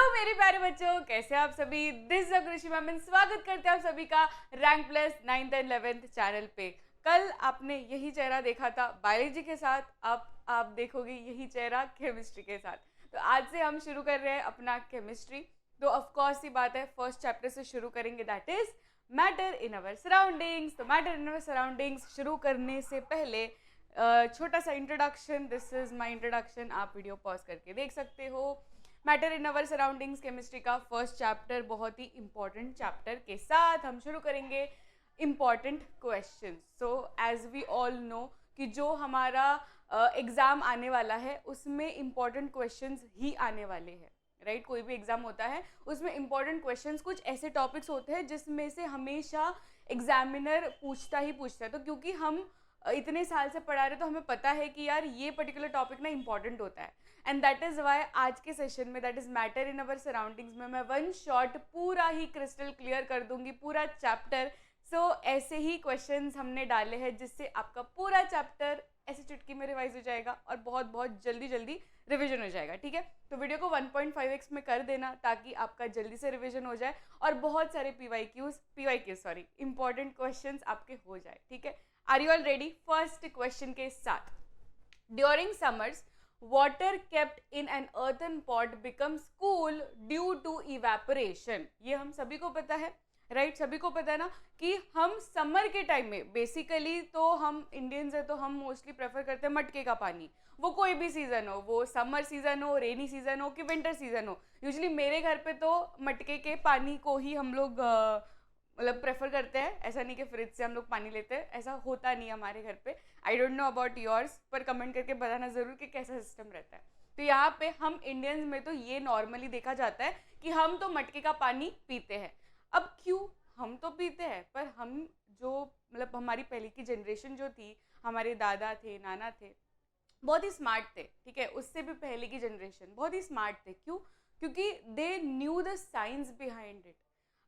मेरे प्यारे बच्चों, कैसे आप सभी। दिस इज कृषि मैम, स्वागत करते हैं आप सभी का rank plus 9th and 11th channel पे। कल आपने यही चेहरा देखा था बायोलॉजी के साथ, अब आप देखोगे यही चेहरा केमिस्ट्री के साथ। तो आज से हम शुरू कर रहे हैं अपना केमिस्ट्री। तो ऑफ कोर्स ही बात है, फर्स्ट चैप्टर से शुरू करेंगे, that is matter in our surroundings. तो मैटर इन अवर सराउंडिंग्स शुरू करने से पहले छोटा सा introduction, this is my introduction. आप वीडियो पॉज करके देख सकते हो। Matter in our surroundings chemistry का फर्स्ट चैप्टर, बहुत ही इंपॉर्टेंट चैप्टर के साथ हम शुरू करेंगे important question. So as we all know कि जो हमारा एग्ज़ाम आने वाला है उसमें इंपॉर्टेंट क्वेश्चंस ही आने वाले हैं, राइट। कोई भी एग्ज़ाम होता है उसमें इंपॉर्टेंट क्वेश्चंस कुछ ऐसे टॉपिक्स होते हैं जिसमें से हमेशा एग्जामिनर पूछता ही पूछता है। तो क्योंकि हम इतने साल से पढ़ा रहे तो हमें पता है कि यार ये पर्टिकुलर टॉपिक ना इंपॉर्टेंट होता है, एंड दैट इज़ वाई आज के सेशन में, that is matter in our surroundings में, मैं वन शॉट पूरा ही क्रिस्टल क्लियर कर दूंगी पूरा चैप्टर। सो ऐसे ही क्वेश्चंस हमने डाले हैं जिससे आपका पूरा चैप्टर ऐसे चुटकी में रिवाइज हो जाएगा और बहुत बहुत जल्दी जल्दी रिवीजन हो जाएगा, ठीक है। तो वीडियो को 1.5x में कर देना ताकि आपका जल्दी से रिवीजन हो जाए और बहुत सारे पीवाईक्यूज इंपॉर्टेंट क्वेश्चंस आपके हो जाए, ठीक है। Are you all ready? First question के साथ, during summers water kept in an earthen pot becomes cool due to evaporation। ये हम सभी को पता है, राइट सभी को पता है ना कि हम समर के टाइम में, बेसिकली तो हम इंडियंस है तो हम मोस्टली प्रेफर करते हैं मटके का पानी। वो कोई भी सीजन हो, वो समर सीजन हो, रेनी सीजन हो कि विंटर सीजन हो, यूजली मेरे घर पे तो मटके के पानी को ही हम लोग मतलब प्रेफर करते हैं। ऐसा नहीं कि फ्रिज से हम लोग पानी लेते हैं, ऐसा होता नहीं है हमारे घर पे। I don't know about yours, पर कमेंट करके बताना ज़रूर कि कैसा सिस्टम रहता है। तो यहाँ पे हम इंडियंस में तो ये नॉर्मली देखा जाता है कि हम तो मटके का पानी पीते हैं। अब क्यों हम तो पीते हैं, पर हम जो मतलब हमारी पहले की जनरेशन जो थी, हमारे दादा थे, नाना थे, बहुत ही स्मार्ट थे, ठीक है। उससे भी पहले की जनरेशन बहुत ही स्मार्ट थे। क्यों? क्योंकि they knew the science behind it.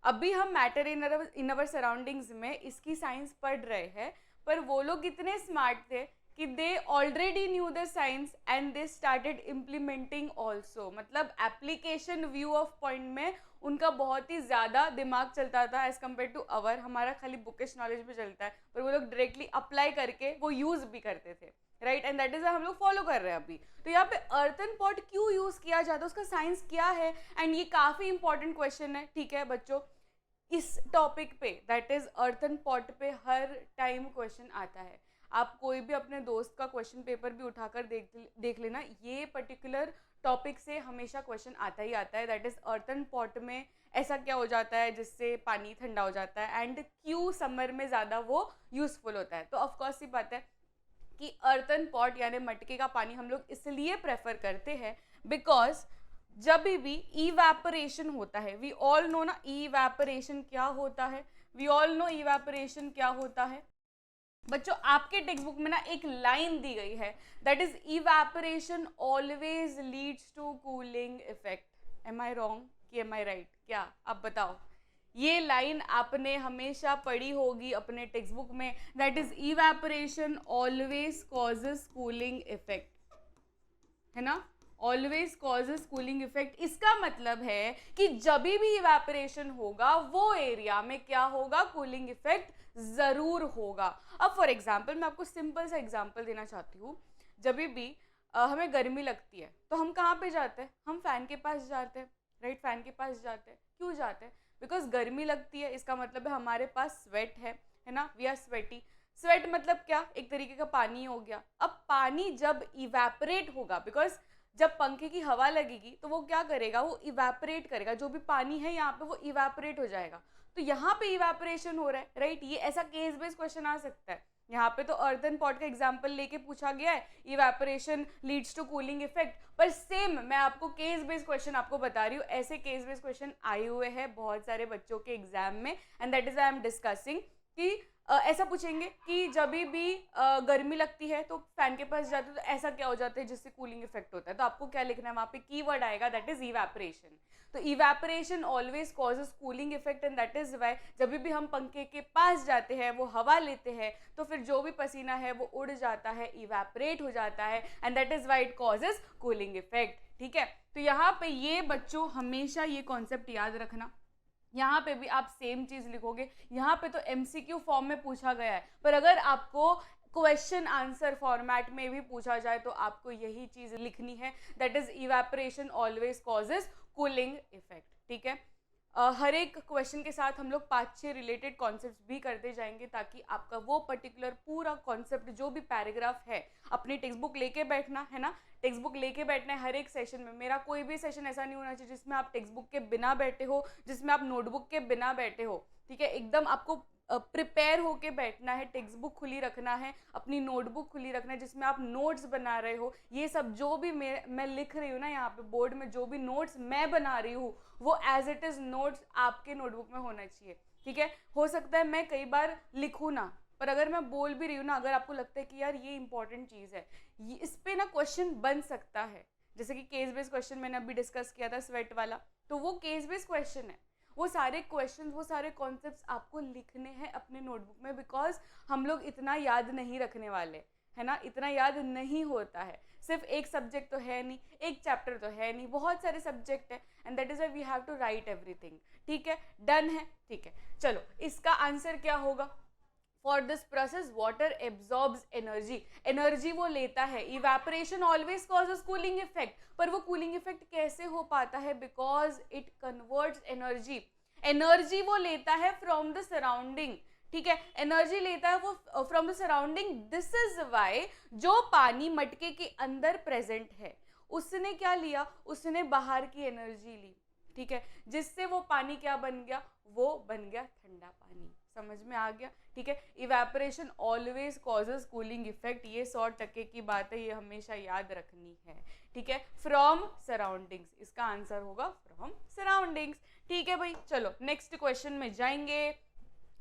अभी हम मैटर इन अवर सराउंडिंग्स में इसकी साइंस पढ़ रहे हैं, पर वो लोग इतने स्मार्ट थे कि they already knew the science and they started implementing also. मतलब एप्लीकेशन व्यू ऑफ पॉइंट में उनका बहुत ही ज़्यादा दिमाग चलता था एज कम्पेयर टू अवर। हमारा खाली बुकिश नॉलेज पे चलता है, पर वो लोग डायरेक्टली अप्लाई करके वो यूज़ भी करते थे, राइट। एंड दैट इज हम लोग फॉलो कर रहे हैं अभी। तो यहाँ पे अर्थन पॉट क्यों यूज़ किया जाता है, उसका साइंस क्या है, एंड ये काफ़ी इंपॉर्टेंट क्वेश्चन है, ठीक है बच्चों। इस टॉपिक पे, दैट इज अर्थन पॉट पे हर टाइम क्वेश्चन आता है। आप कोई भी अपने दोस्त का क्वेश्चन पेपर भी उठाकर देख लेना, ये पर्टिकुलर टॉपिक से हमेशा क्वेश्चन आता ही आता है। दैट इज अर्थन पॉट में ऐसा क्या हो जाता है जिससे पानी ठंडा हो जाता है, एंड क्यों समर में ज़्यादा वो यूज़फुल होता है। तो ऑफकोर्स ही बात है कि अर्थन पॉट यानी मटके का पानी हम लोग इसलिए प्रेफर करते हैं बिकॉज जब भी इवेपोरेशन होता है, वी ऑल नो ना इवेपोरेशन क्या होता है, वी ऑल नो इवेपोरेशन क्या होता है बच्चों। आपके टेक्स्ट बुक में ना एक लाइन दी गई है, that is evaporation always leads to cooling effect. Am I wrong कि एम आई राइट? क्या आप बताओ? ये लाइन आपने हमेशा पढ़ी होगी अपने टेक्स्ट बुक में, that is evaporation always causes cooling effect, है ना। ऑलवेज कॉजेस कूलिंग इफेक्ट, इसका मतलब है कि जब भी इवेपोरेशन होगा वो एरिया में क्या होगा, कूलिंग इफेक्ट जरूर होगा। अब फॉर एग्जाम्पल मैं आपको सिंपल सा एग्जाम्पल देना चाहती हूँ। जब भी हमें गर्मी लगती है तो हम कहाँ पे जाते हैं? हम फैन के पास जाते हैं, राइट। फैन के पास जाते हैं, क्यों जाते हैं? बिकॉज गर्मी लगती है, इसका मतलब है हमारे पास स्वेट है ना, वी आर स्वेटी। स्वेट मतलब क्या? एक तरीके का पानी हो गया। अब पानी जब इवेपोरेट होगा, बिकॉज जब पंखे की हवा लगेगी तो वो क्या करेगा, वो इवेपोरेट करेगा, जो भी पानी है यहाँ पे वो इवेपोरेट हो जाएगा। तो यहाँ पे इवेपोरेशन हो रहा है, राइट। ये ऐसा केस बेस्ड क्वेश्चन आ सकता है। यहाँ पे तो अर्थन पॉट का एग्जांपल लेके पूछा गया है, evaporation leads to cooling effect, पर सेम मैं आपको केस बेस्ड क्वेश्चन आपको बता रही हूँ। ऐसे केस बेस्ड क्वेश्चन आए हुए हैं बहुत सारे बच्चों के एग्जाम में, and that is I am discussing कि ऐसा पूछेंगे कि जब भी गर्मी लगती है तो फैन के पास जाते हो तो ऐसा क्या हो जाता है जिससे कूलिंग इफेक्ट होता है। तो आपको क्या लिखना है वहाँ पे, कीवर्ड आएगा, दैट इज इवेपोरेशन। तो evaporation always causes cooling effect, and that is why जब भी हम पंखे के पास जाते हैं, वो हवा लेते हैं, तो फिर जो भी पसीना है वो उड़ जाता है, इवेपोरेट हो जाता है, and that is why it causes cooling effect. ठीक है। तो यहाँ पे ये बच्चों हमेशा ये कॉन्सेप्ट याद रखना, यहाँ पे भी आप सेम चीज लिखोगे। यहाँ पे तो एमसीक्यू फॉर्म में पूछा गया है, पर अगर आपको क्वेश्चन आंसर फॉर्मेट में भी पूछा जाए तो आपको यही चीज लिखनी है, that is evaporation always causes cooling effect. ठीक है। हर एक क्वेश्चन के साथ हम लोग 5-6 रिलेटेड कॉन्सेप्ट्स भी करते जाएंगे, ताकि आपका वो पर्टिकुलर पूरा कॉन्सेप्ट जो भी पैराग्राफ है, अपनी टेक्स्ट बुक लेके बैठना है ना, टेक्स्ट बुक लेके बैठना है हर एक सेशन में। मेरा कोई भी सेशन ऐसा नहीं होना चाहिए जिसमें आप टेक्स्ट बुक के बिना बैठे हो, जिसमें आप नोटबुक के बिना बैठे हो। ठीक है, एकदम आपको प्रिपेयर होके बैठना है, टेक्स्ट बुक खुली रखना है, अपनी नोटबुक खुली रखना है जिसमें आप नोट्स बना रहे हो। ये सब जो भी मैं लिख रही हूँ ना यहाँ पे बोर्ड में, जो भी नोट्स मैं बना रही हूँ वो एज इट इज नोट्स आपके नोटबुक में होना चाहिए। ठीक है। हो सकता है मैं कई बार लिखूँ ना, पर अगर मैं बोल भी रही हूँ ना, अगर आपको लगता है कि यार ये इंपॉर्टेंट चीज़ है, इस पे ना क्वेश्चन बन सकता है, जैसे कि केस बेस्ड क्वेश्चन मैंने अभी डिस्कस किया था स्वेट वाला, तो वो केस बेस्ड क्वेश्चन है। वो सारे क्वेश्चंस, वो सारे कॉन्सेप्ट्स आपको लिखने हैं अपने नोटबुक में, बिकॉज हम लोग इतना याद नहीं रखने वाले, है ना, इतना याद नहीं होता है। सिर्फ एक सब्जेक्ट तो है नहीं, एक चैप्टर तो है नहीं, बहुत सारे सब्जेक्ट है, and that is why we have to write everything. ठीक है, डन है। ठीक है, चलो इसका आंसर क्या होगा? For this process water absorbs energy, energy वो लेता है। Evaporation always causes cooling effect, पर वो कूलिंग इफेक्ट कैसे हो पाता है? Because it converts energy, energy वो लेता है फ्रॉम द सराउंडिंग। ठीक है, एनर्जी लेता है वो from the surrounding. This is why जो पानी मटके के अंदर प्रेजेंट है, उसने क्या लिया? उसने बाहर की एनर्जी ली। ठीक है, जिससे वो पानी क्या बन गया? वो बन गया ठंडा पानी। समझ में आ गया? ठीक है, evaporation always causes cooling effect, ये 100% की बात है, ये हमेशा याद रखनी है। ठीक है, फ्रॉम सराउंडिंग्स, इसका आंसर होगा फ्रॉम सराउंडिंग्स। ठीक है भाई, चलो नेक्स्ट क्वेश्चन में जाएंगे।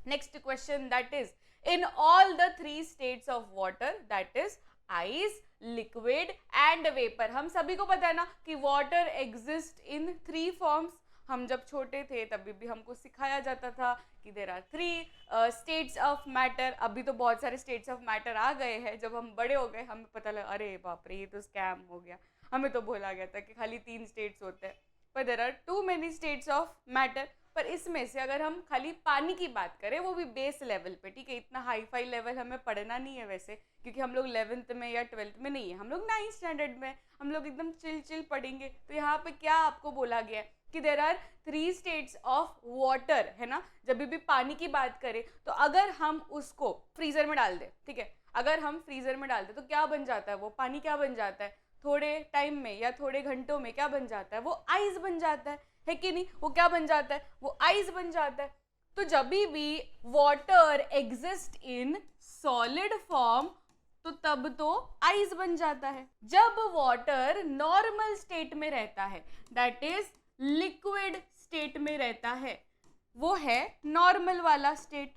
Next question, that is in all the 3 states of water, that is ice, liquid and vapour. हम सभी को पता है ना कि वाटर एग्जिस्ट इन 3 फॉर्म्स। हम जब छोटे थे तभी भी हमको सिखाया जाता था कि there are 3 states of matter. अभी तो बहुत सारे स्टेट्स ऑफ मैटर आ गए हैं, जब हम बड़े हो गए हमें पता लगा अरे बाप रे ये तो स्कैम हो गया, हमें तो बोला गया था कि खाली 3 स्टेट्स होते हैं, पर there are too many states of matter. पर इसमें से अगर हम खाली पानी की बात करें, वो भी बेस लेवल पे, ठीक है, इतना हाई फाई लेवल हमें पढ़ना नहीं है वैसे, क्योंकि हम लोग 11th में या 12th में नहीं है, हम लोग 9th स्टैंडर्ड में, हम लोग एकदम चिल चिल पढ़ेंगे। तो यहाँ पे क्या आपको बोला गया है कि there are 3 states of water, है ना। जब भी पानी की बात करें तो अगर हम उसको फ्रीजर में डाल दें, ठीक है, अगर हम फ्रीजर में डाल दें तो क्या बन जाता है? वो पानी क्या बन जाता है? थोड़े टाइम में या थोड़े घंटों में क्या बन जाता है? वो आइस बन जाता है कि नहीं? वो क्या बन जाता है? वो आइस बन जाता है। तो जब भी water exist in solid form तो तब तो आइस बन जाता है। जब वाटर नॉर्मल स्टेट में रहता है, दैट इज लिक्विड स्टेट में रहता है, वो है नॉर्मल वाला स्टेट,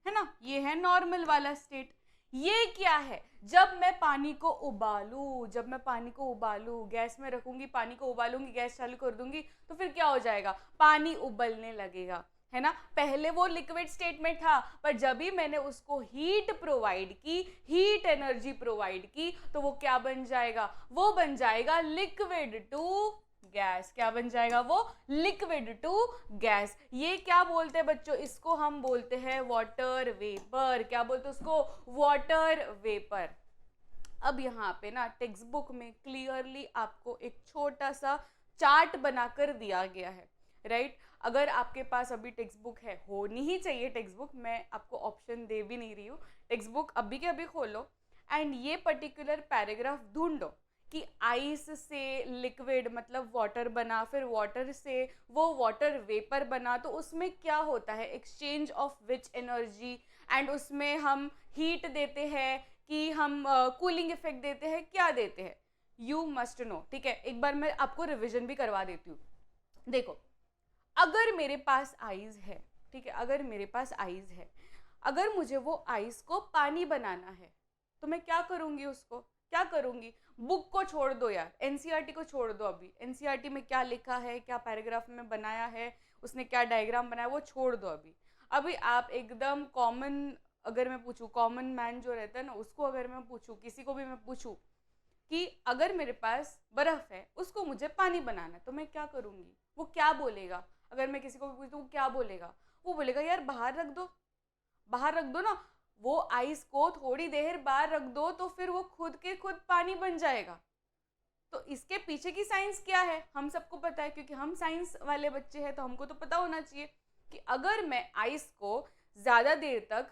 है ना, ये है नॉर्मल वाला स्टेट। ये क्या है? जब मैं पानी को उबालूं, जब मैं पानी को उबालूं, गैस में रखूंगी, पानी को उबालूंगी, गैस चालू कर दूंगी, तो फिर क्या हो जाएगा? पानी उबलने लगेगा, है ना। पहले वो लिक्विड स्टेट में था, पर जब भी मैंने उसको हीट प्रोवाइड की, हीट एनर्जी प्रोवाइड की, तो वो क्या बन जाएगा? वो बन जाएगा लिक्विड टू गैस। क्या बन जाएगा? वो लिक्विड टू गैस। ये क्या बोलते हैं बच्चों? इसको हम बोलते हैं वाटर वेपर। क्या बोलते हैं उसको? Water vapour. अब यहाँ पे ना टेक्स्ट बुक में क्लियरली आपको एक छोटा सा चार्ट बनाकर दिया गया है, राइट। अगर आपके पास अभी टेक्स्ट बुक है, होनी ही चाहिए टेक्स्ट बुक, मैं आपको ऑप्शन दे भी नहीं रही हूँ, टेक्स्ट बुक अभी के अभी खोलो एंड ये पर्टिकुलर पैराग्राफ ढूंढो कि आइस से लिक्विड मतलब वाटर बना, फिर वाटर से वो वाटर वेपर बना, तो उसमें क्या होता है? Exchange of which energy, and उसमें हम हीट देते हैं कि हम कूलिंग इफेक्ट देते हैं, क्या देते हैं? You must know. ठीक है, एक बार मैं आपको रिविजन भी करवा देती हूँ। देखो, अगर मेरे पास आइस है, ठीक है, अगर मेरे पास आइस है, अगर मुझे वो आइस को पानी बनाना है, तो मैं क्या करूँगी? उसको क्या करूँगी? बुक को छोड़ दो यार, एनसीईआरटी को छोड़ दो। अभी एनसीईआरटी में क्या लिखा है, क्या पैराग्राफ में बनाया है, उसने क्या डायग्राम बनाया, वो छोड़ दो अभी। अभी आप एकदम कॉमन, अगर मैं पूछूं, कॉमन मैन जो रहता है ना, उसको अगर मैं पूछूं, किसी को भी मैं पूछूं कि अगर मेरे पास बर्फ है, उसको मुझे पानी बनाना है, तो मैं क्या करूँगी? वो क्या बोलेगा? अगर मैं किसी को भी पूछूँ, वो क्या बोलेगा? वो बोलेगा यार बाहर रख दो, बाहर रख दो ना। वो आइस को थोड़ी देर बाहर रख दो तो फिर वो खुद के खुद पानी बन जाएगा। तो इसके पीछे की साइंस क्या है हम सबको पता है, क्योंकि हम साइंस वाले बच्चे हैं, तो हमको तो पता होना चाहिए कि अगर मैं आइस को ज़्यादा देर तक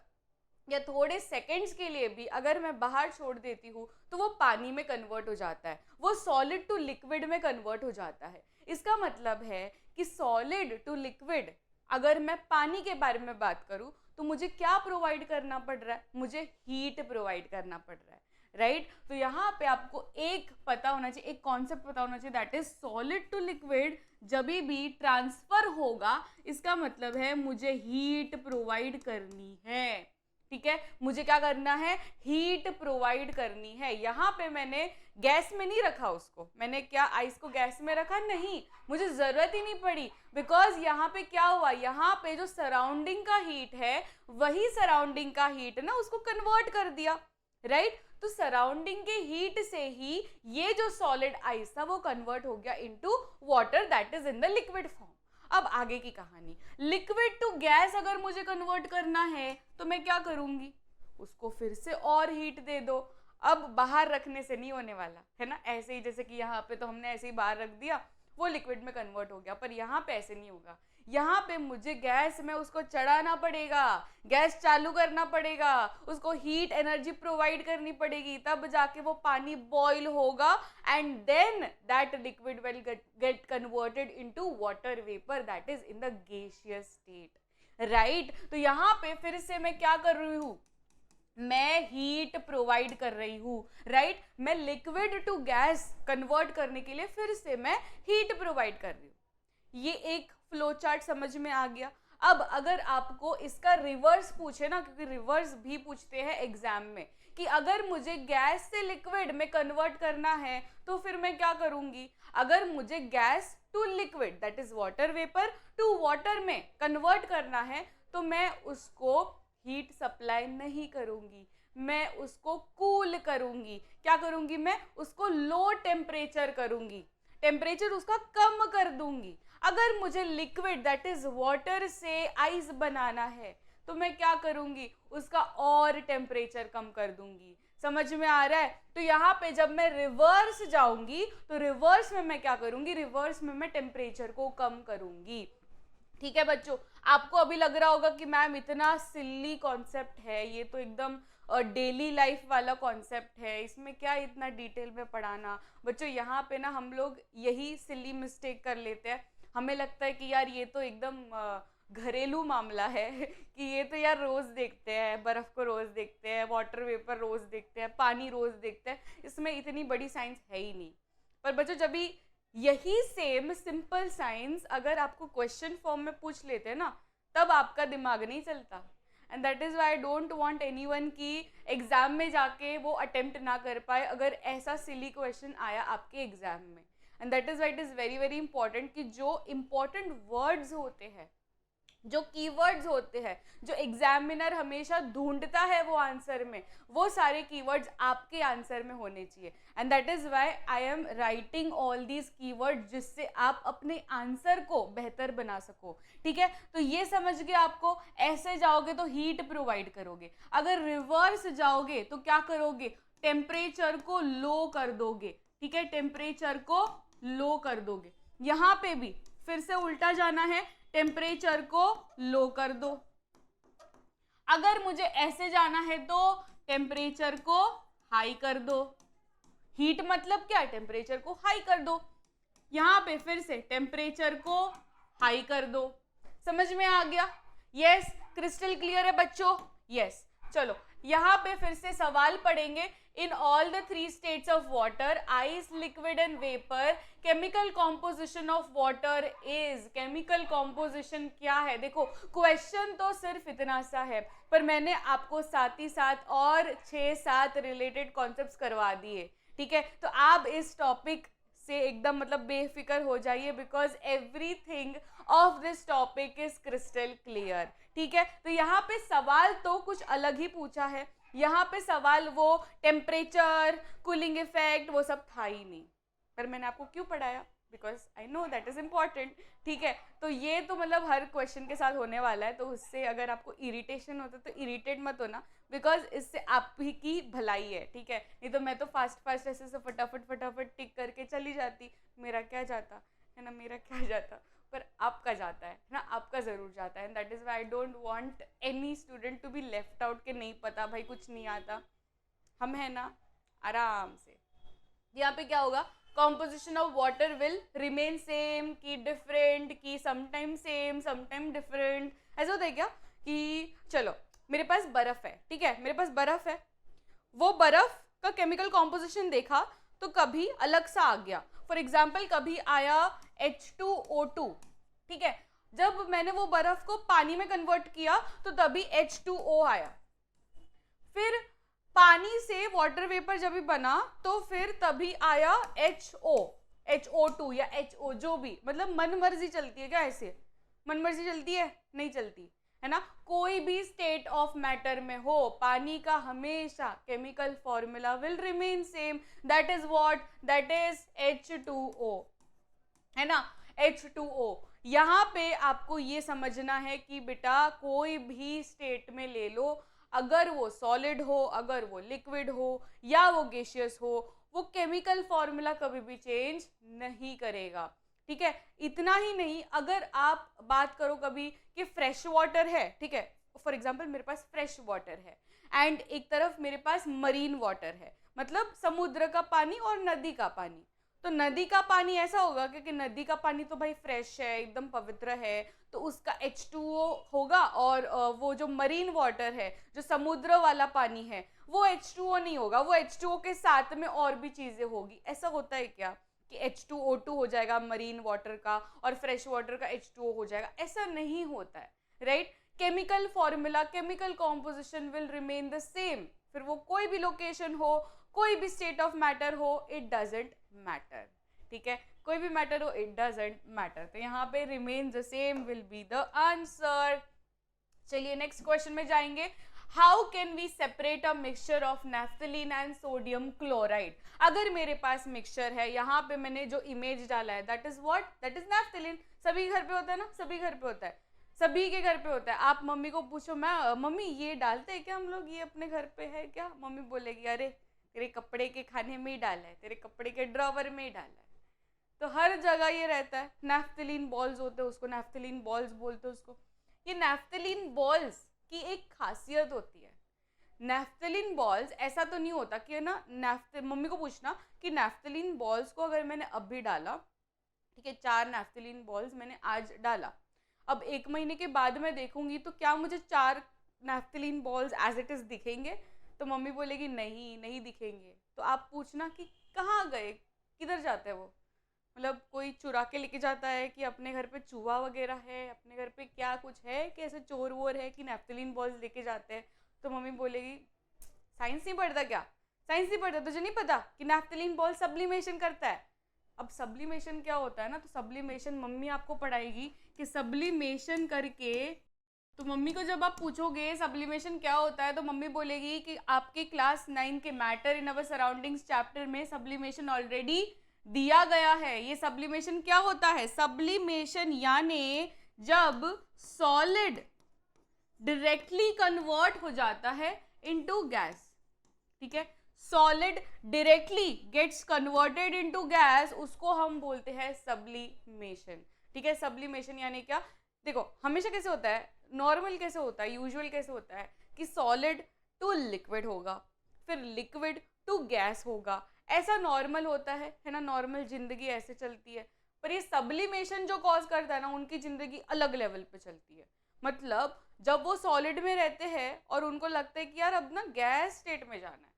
या थोड़े सेकंड्स के लिए भी अगर मैं बाहर छोड़ देती हूँ तो वो पानी में कन्वर्ट हो जाता है, वो सॉलिड टू लिक्विड में कन्वर्ट हो जाता है। इसका मतलब है कि सॉलिड टू लिक्विड, अगर मैं पानी के बारे में बात करूँ तो मुझे क्या प्रोवाइड करना पड़ रहा है? मुझे हीट प्रोवाइड करना पड़ रहा है, राइट? तो यहाँ पे आपको एक पता होना चाहिए, एक कॉन्सेप्ट पता होना चाहिए, that is solid to liquid जब भी ट्रांसफर होगा, इसका मतलब है मुझे हीट प्रोवाइड करनी है। ठीक है, मुझे क्या करना है? हीट प्रोवाइड करनी है। यहाँ पे मैंने गैस में नहीं रखा उसको, मैंने क्या आइस को गैस में रखा? नहीं, मुझे जरूरत ही नहीं पड़ी, बिकॉज यहाँ पे क्या हुआ, यहाँ पे जो सराउंडिंग का हीट है वही सराउंडिंग का हीट ना उसको कन्वर्ट कर दिया, राइट? तो सराउंडिंग के हीट से ही ये जो सॉलिड आइस था वो कन्वर्ट हो गया into water, that is in the liquid form. अब आगे की कहानी, लिक्विड टू गैस अगर मुझे कन्वर्ट करना है तो मैं क्या करूंगी? उसको फिर से और हीट दे दो। अब बाहर रखने से नहीं होने वाला है ना, ऐसे ही जैसे कि यहाँ पे तो हमने ऐसे ही बाहर रख दिया, वो लिक्विड में कन्वर्ट हो गया, पर यहाँ पे ऐसे नहीं होगा। यहाँ पे मुझे गैस में उसको चढ़ाना पड़ेगा, गैस चालू करना पड़ेगा, उसको हीट एनर्जी प्रोवाइड करनी पड़ेगी, तब जाके वो पानी बॉईल होगा and then that liquid will get converted into water vapour, that is in the gaseous state, right? तो यहाँ पे फिर से मैं क्या कर रही हूँ? मैं हीट प्रोवाइड कर रही हूँ, राइट? मैं लिक्विड टू गैस कन्वर्ट करने के लिए फिर से मैं हीट प्रोवाइड कर रही हूँ। ये एक फ्लो चार्ट समझ में आ गया। अब अगर आपको इसका रिवर्स पूछे ना, क्योंकि रिवर्स भी पूछते हैं एग्जाम में, कि अगर मुझे गैस से लिक्विड में कन्वर्ट करना है तो फिर मैं क्या करूंगी? अगर मुझे gas to liquid, that is water vapour to water में कन्वर्ट करना है तो मैं उसको हीट सप्लाई नहीं करूंगी, मैं उसको कूल करूंगी। क्या करूंगी? मैं उसको लो टेम्परेचर करूंगी, टेम्परेचर उसका कम कर दूंगी। अगर मुझे लिक्विड दैट इज वाटर से आइस बनाना है तो मैं क्या करूंगी? उसका और टेम्परेचर कम कर दूंगी। समझ में आ रहा है? तो यहाँ पे जब मैं रिवर्स जाऊंगी तो रिवर्स में मैं क्या करूंगी? रिवर्स में मैं टेम्परेचर को कम करूंगी। ठीक है बच्चों, आपको अभी लग रहा होगा कि मैम इतना सिल्ली कॉन्सेप्ट है, ये तो एकदम डेली लाइफ वाला कॉन्सेप्ट है, इसमें क्या इतना डिटेल में पढ़ाना। बच्चों यहाँ पे ना हम लोग यही सिल्ली मिस्टेक कर लेते हैं, हमें लगता है कि यार ये तो एकदम घरेलू मामला है कि ये तो यार रोज देखते हैं, बर्फ को रोज देखते हैं, वाटर वेपर रोज देखते हैं, पानी रोज देखते हैं, इसमें इतनी बड़ी साइंस है ही नहीं। पर बच्चों जब भी यही सेम सिंपल साइंस अगर आपको क्वेश्चन फॉर्म में पूछ लेते हैं ना, तब आपका दिमाग नहीं चलता। And that is why I don't want anyone की एग्जाम में जाके वो अटेम्प्ट ना कर पाए अगर ऐसा सिली क्वेश्चन आया आपके एग्जाम में। And that is why it is very very important कि जो इम्पोर्टेंट वर्ड्स होते हैं, जो कीवर्ड्स होते हैं, जो एग्जामिनर हमेशा ढूंढता है वो आंसर में, वो सारे कीवर्ड्स आपके आंसर में होने चाहिए। And that is why I am writing all these keywords, जिससे आप अपने आंसर को बेहतर बना सको। ठीक है, तो ये समझ गए आपको। ऐसे जाओगे तो हीट प्रोवाइड करोगे, अगर रिवर्स जाओगे तो क्या करोगे? टेम्परेचर को लो कर दोगे। ठीक है, टेम्परेचर को लो कर दोगे। यहाँ पे भी फिर से उल्टा जाना है, टेम्परेचर को लो कर दो। अगर मुझे ऐसे जाना है तो टेम्परेचर को हाई कर दो। हीट मतलब क्या? टेम्परेचर को हाई कर दो। यहां पे फिर से टेम्परेचर को हाई कर दो। समझ में आ गया? यस, क्रिस्टल क्लियर है बच्चों? यस। चलो यहाँ पे फिर से सवाल पढ़ेंगे। In all the 3 states of water, ice, liquid and vapor, chemical composition of water is, chemical composition क्या है? देखो क्वेश्चन तो सिर्फ इतना सा है, पर मैंने आपको साथ ही साथ और 6-7 रिलेटेड कॉन्सेप्ट्स करवा दिए। ठीक है, तो आप इस टॉपिक से एकदम मतलब बेफिक्र हो जाइए, because everything of this topic is crystal clear. ठीक है, तो यहाँ पे सवाल तो कुछ अलग ही पूछा है, यहाँ पे सवाल वो टेम्परेचर, कूलिंग इफेक्ट वो सब था ही नहीं, पर मैंने आपको क्यों पढ़ाया, because I know that is important. ठीक है, तो ये तो मतलब हर क्वेश्चन के साथ होने वाला है, तो उससे अगर आपको इरिटेशन होता है तो इरिटेट मत होना, बिकॉज इससे आप ही की भलाई है। ठीक है, नहीं तो मैं तो फास्ट फास्ट ऐसे से फटाफट फटाफट टिक करके चली जाती, मेरा क्या जाता है ना, मेरा क्या जाता, पर आपका जाता है ना, आपका ज़रूर जाता है। And that is why I don't want any student to be left out के नहीं पता भाई कुछ नहीं आता, हम है ना आराम से। यहाँ पे क्या होगा, composition of water will remain same की डिफरेंट की समटाइम सेम समटाइम डिफरेंट, ऐसा होता है क्या कि चलो मेरे पास बर्फ है, ठीक है, मेरे पास बर्फ है, वो बर्फ का केमिकल कॉम्पोजिशन देखा तो कभी अलग सा आ गया, फॉर एग्जाम्पल कभी आया H2O2, ठीक है, जब मैंने वो बर्फ को पानी में कन्वर्ट किया तो तभी H2O आया, फिर पानी से वाटर वेपर जब भी बना तो फिर तभी आया HO2 या HO, जो भी, मतलब मन मर्जी चलती है क्या, ऐसे मन मर्जी चलती है, नहीं चलती है ना। कोई भी स्टेट ऑफ मैटर में हो, पानी का हमेशा chemical formula will remain same, that is what, that is H2O, है ना, H2O। यहाँ पे आपको ये समझना है कि बेटा कोई भी स्टेट में ले लो, अगर वो सॉलिड हो, अगर वो लिक्विड हो या वो गैसियस हो, वो केमिकल फॉर्मूला कभी भी चेंज नहीं करेगा। ठीक है, इतना ही नहीं, अगर आप बात करो कभी कि फ्रेश वाटर है, ठीक है, फॉर एग्जाम्पल मेरे पास फ्रेश वाटर है एंड एक तरफ मेरे पास मरीन वाटर है, मतलब समुद्र का पानी और नदी का पानी, तो नदी का पानी ऐसा होगा क्योंकि नदी का पानी तो भाई फ्रेश है, एकदम पवित्र है, तो उसका H2O होगा, और वो जो मरीन वाटर है, जो समुद्र वाला पानी है, वो H2O नहीं होगा, वो H2O के साथ में और भी चीजें होगी। ऐसा होता है क्या कि H2O2 हो जाएगा मरीन वाटर का और फ्रेश वाटर का H2O हो जाएगा, ऐसा नहीं होता है, right. Chemical formula, chemical composition will remain the same, फिर वो कोई भी लोकेशन हो, कोई भी स्टेट ऑफ मैटर हो, इट डजेंट मैटर। ठीक है, कोई भी मैटर हो, इट डजेंट मैटर, तो यहाँ पे remain the same will be the answer. चलिए नेक्स्ट क्वेश्चन में जाएंगे। How can we separate a mixture of naphthalene and sodium chloride. अगर मेरे पास मिक्सचर है, यहाँ पे मैंने जो इमेज डाला है that is what, that is naphthalene. सभी घर पे होता है ना, सभी घर पे होता है, सभी के घर पे होता है। आप मम्मी को पूछो, मैं मम्मी ये डालते हैं क्या हम लोग, ये अपने घर पे है क्या, मम्मी बोलेगी अरे तेरे कपड़े के खाने में ही डाला है, तेरे कपड़े के ड्रॉवर में ही डाला है। तो हर जगह ये रहता है, नैफ्थलीन बॉल्स होते हैं, उसको नैफ्थलीन बॉल्स बोलते हैं उसको। ये नैफ्थलीन बॉल्स की एक खासियत होती है, नैफ्थलीन बॉल्स ऐसा तो नहीं होता कि है ना, मम्मी को पूछना कि नैफ्थलीन बॉल्स को अगर मैंने अभी डाला, ठीक है, 4 नैफ्थलीन बॉल्स मैंने आज डाला, अब 1 महीने के बाद मैं देखूंगी तो क्या मुझे 4 naphthalene balls as it is दिखेंगे, तो मम्मी बोलेगी नहीं नहीं दिखेंगे। तो आप पूछना कि कहाँ गए, किधर जाते हैं वो, मतलब कोई चुरा के लेके जाता है कि अपने घर पे चूहा वगैरह है, अपने घर पे क्या कुछ है कि ऐसे चोर वोर है कि नैफ्थलीन बॉल्स लेके जाते हैं। तो मम्मी बोलेगी साइंस नहीं पढ़ता क्या, साइंस नहीं पढ़ता, तुझे नहीं पता कि नैफ्थलीन बॉल सब्लिमेशन करता है। अब सब्लिमेशन क्या होता है ना, तो सब्लिमेशन मम्मी आपको पढ़ाएगी कि सब्लिमेशन करके, तो मम्मी को जब आप पूछोगे सब्लिमेशन क्या होता है तो मम्मी बोलेगी कि आपके क्लास 9 के matter in our surroundings chapter में सब्लिमेशन ऑलरेडी दिया गया है। ये सब्लिमेशन क्या होता है, सब्लिमेशन यानी जब सॉलिड डायरेक्टली कन्वर्ट हो जाता है इनटू गैस, ठीक है, solid directly gets converted into gas, उसको हम बोलते हैं सब्लिमेशन। ठीक है, सब्लिमेशन यानी क्या, देखो हमेशा कैसे होता है, नॉर्मल कैसे होता है, यूजुअल कैसे होता है कि सॉलिड टू लिक्विड होगा, फिर लिक्विड टू गैस होगा, ऐसा नॉर्मल होता है ना, नॉर्मल जिंदगी ऐसे चलती है। पर ये सब्लिमेशन जो कॉज करता है ना, उनकी जिंदगी अलग लेवल पे चलती है। मतलब जब वो सॉलिड में रहते हैं और उनको लगता है कि यार अब ना गैस स्टेट में जाना है,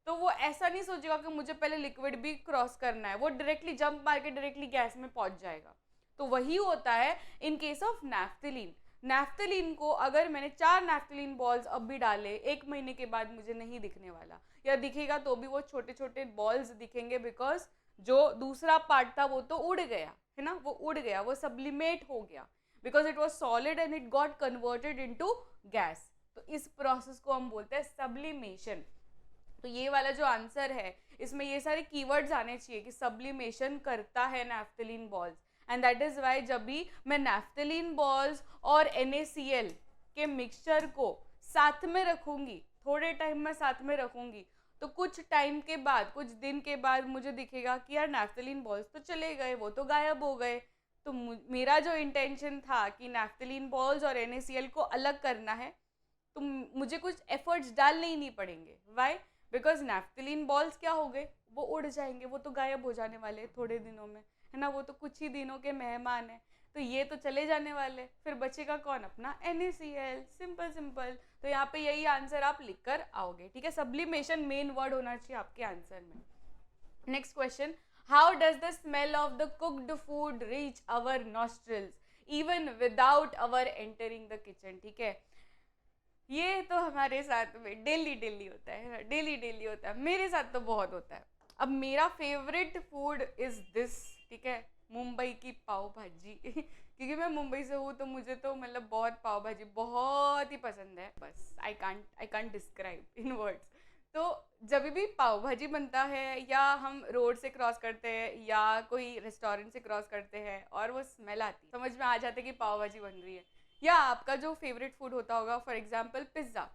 तो वो ऐसा नहीं सोचेगा कि मुझे पहले लिक्विड भी क्रॉस करना है, वो डायरेक्टली जंप मार के डायरेक्टली गैस में पहुंच जाएगा। तो वही होता है in case of naphthalene. Naphthalene को अगर मैंने 4 नैफ्थलीन बॉल्स अब भी डाले, 1 महीने के बाद मुझे नहीं दिखने वाला, या दिखेगा तो भी वो छोटे छोटे बॉल्स दिखेंगे, बिकॉज जो दूसरा पार्ट था वो तो उड़ गया है ना, वो उड़ गया, वो सब्लिमेट हो गया, because it was solid and it got converted into gas. तो इस प्रोसेस को हम बोलते हैं सब्लिमेशन। तो ये वाला जो आंसर है इसमें ये सारे कीवर्ड्स आने चाहिए कि सब्लिमेशन करता है naphthalene balls, and that is why जब भी मैं नैफ्थलीन बॉल्स और NaCl के मिक्सचर को साथ में रखूंगी, थोड़े टाइम में साथ में रखूंगी, तो कुछ टाइम के बाद, कुछ दिन के बाद मुझे दिखेगा कि यार नैफ्थलीन बॉल्स तो चले गए, वो तो गायब हो गए। तो मेरा जो इंटेंशन था कि नैफ्थलीन बॉल्स और NaCl को अलग करना है, तो मुझे कुछ एफर्ट्स डालने ही नहीं पड़ेंगे। वाई? बिकॉज नैफ्थलीन बॉल्स क्या हो गए, वो उड़ जाएंगे, वो तो गायब हो जाने वाले थोड़े दिनों में, है ना, वो तो कुछ ही दिनों के मेहमान हैं, तो ये तो चले जाने वाले, फिर बचेगा कौन, अपना NaCl। Simple simple. तो यहाँ पे यही आंसर आप लिख कर आओगे, ठीक है। सब्लिमेशन मेन वर्ड होना चाहिए आपके आंसर में। Next question, how does the smell of the cooked food reach our nostrils even without our entering the kitchen. ठीक है, ये तो हमारे साथ में डेली डेली होता है, डेली डेली होता है, मेरे साथ तो बहुत होता है। अब मेरा फेवरेट फूड इज दिस, ठीक है, मुंबई की पाव भाजी क्योंकि मैं मुंबई से हूँ, तो मुझे तो मतलब बहुत पाव भाजी बहुत ही पसंद है, बस I can't describe in words. तो जब भी पाव भाजी बनता है, या हम रोड से क्रॉस करते हैं या कोई रेस्टोरेंट से क्रॉस करते हैं और वो स्मेल आती है, समझ में आ जाता है कि पाव भाजी बन रही है। या आपका जो फेवरेट फूड होता होगा, फॉर एग्जाम्पल पिज्ज़ा,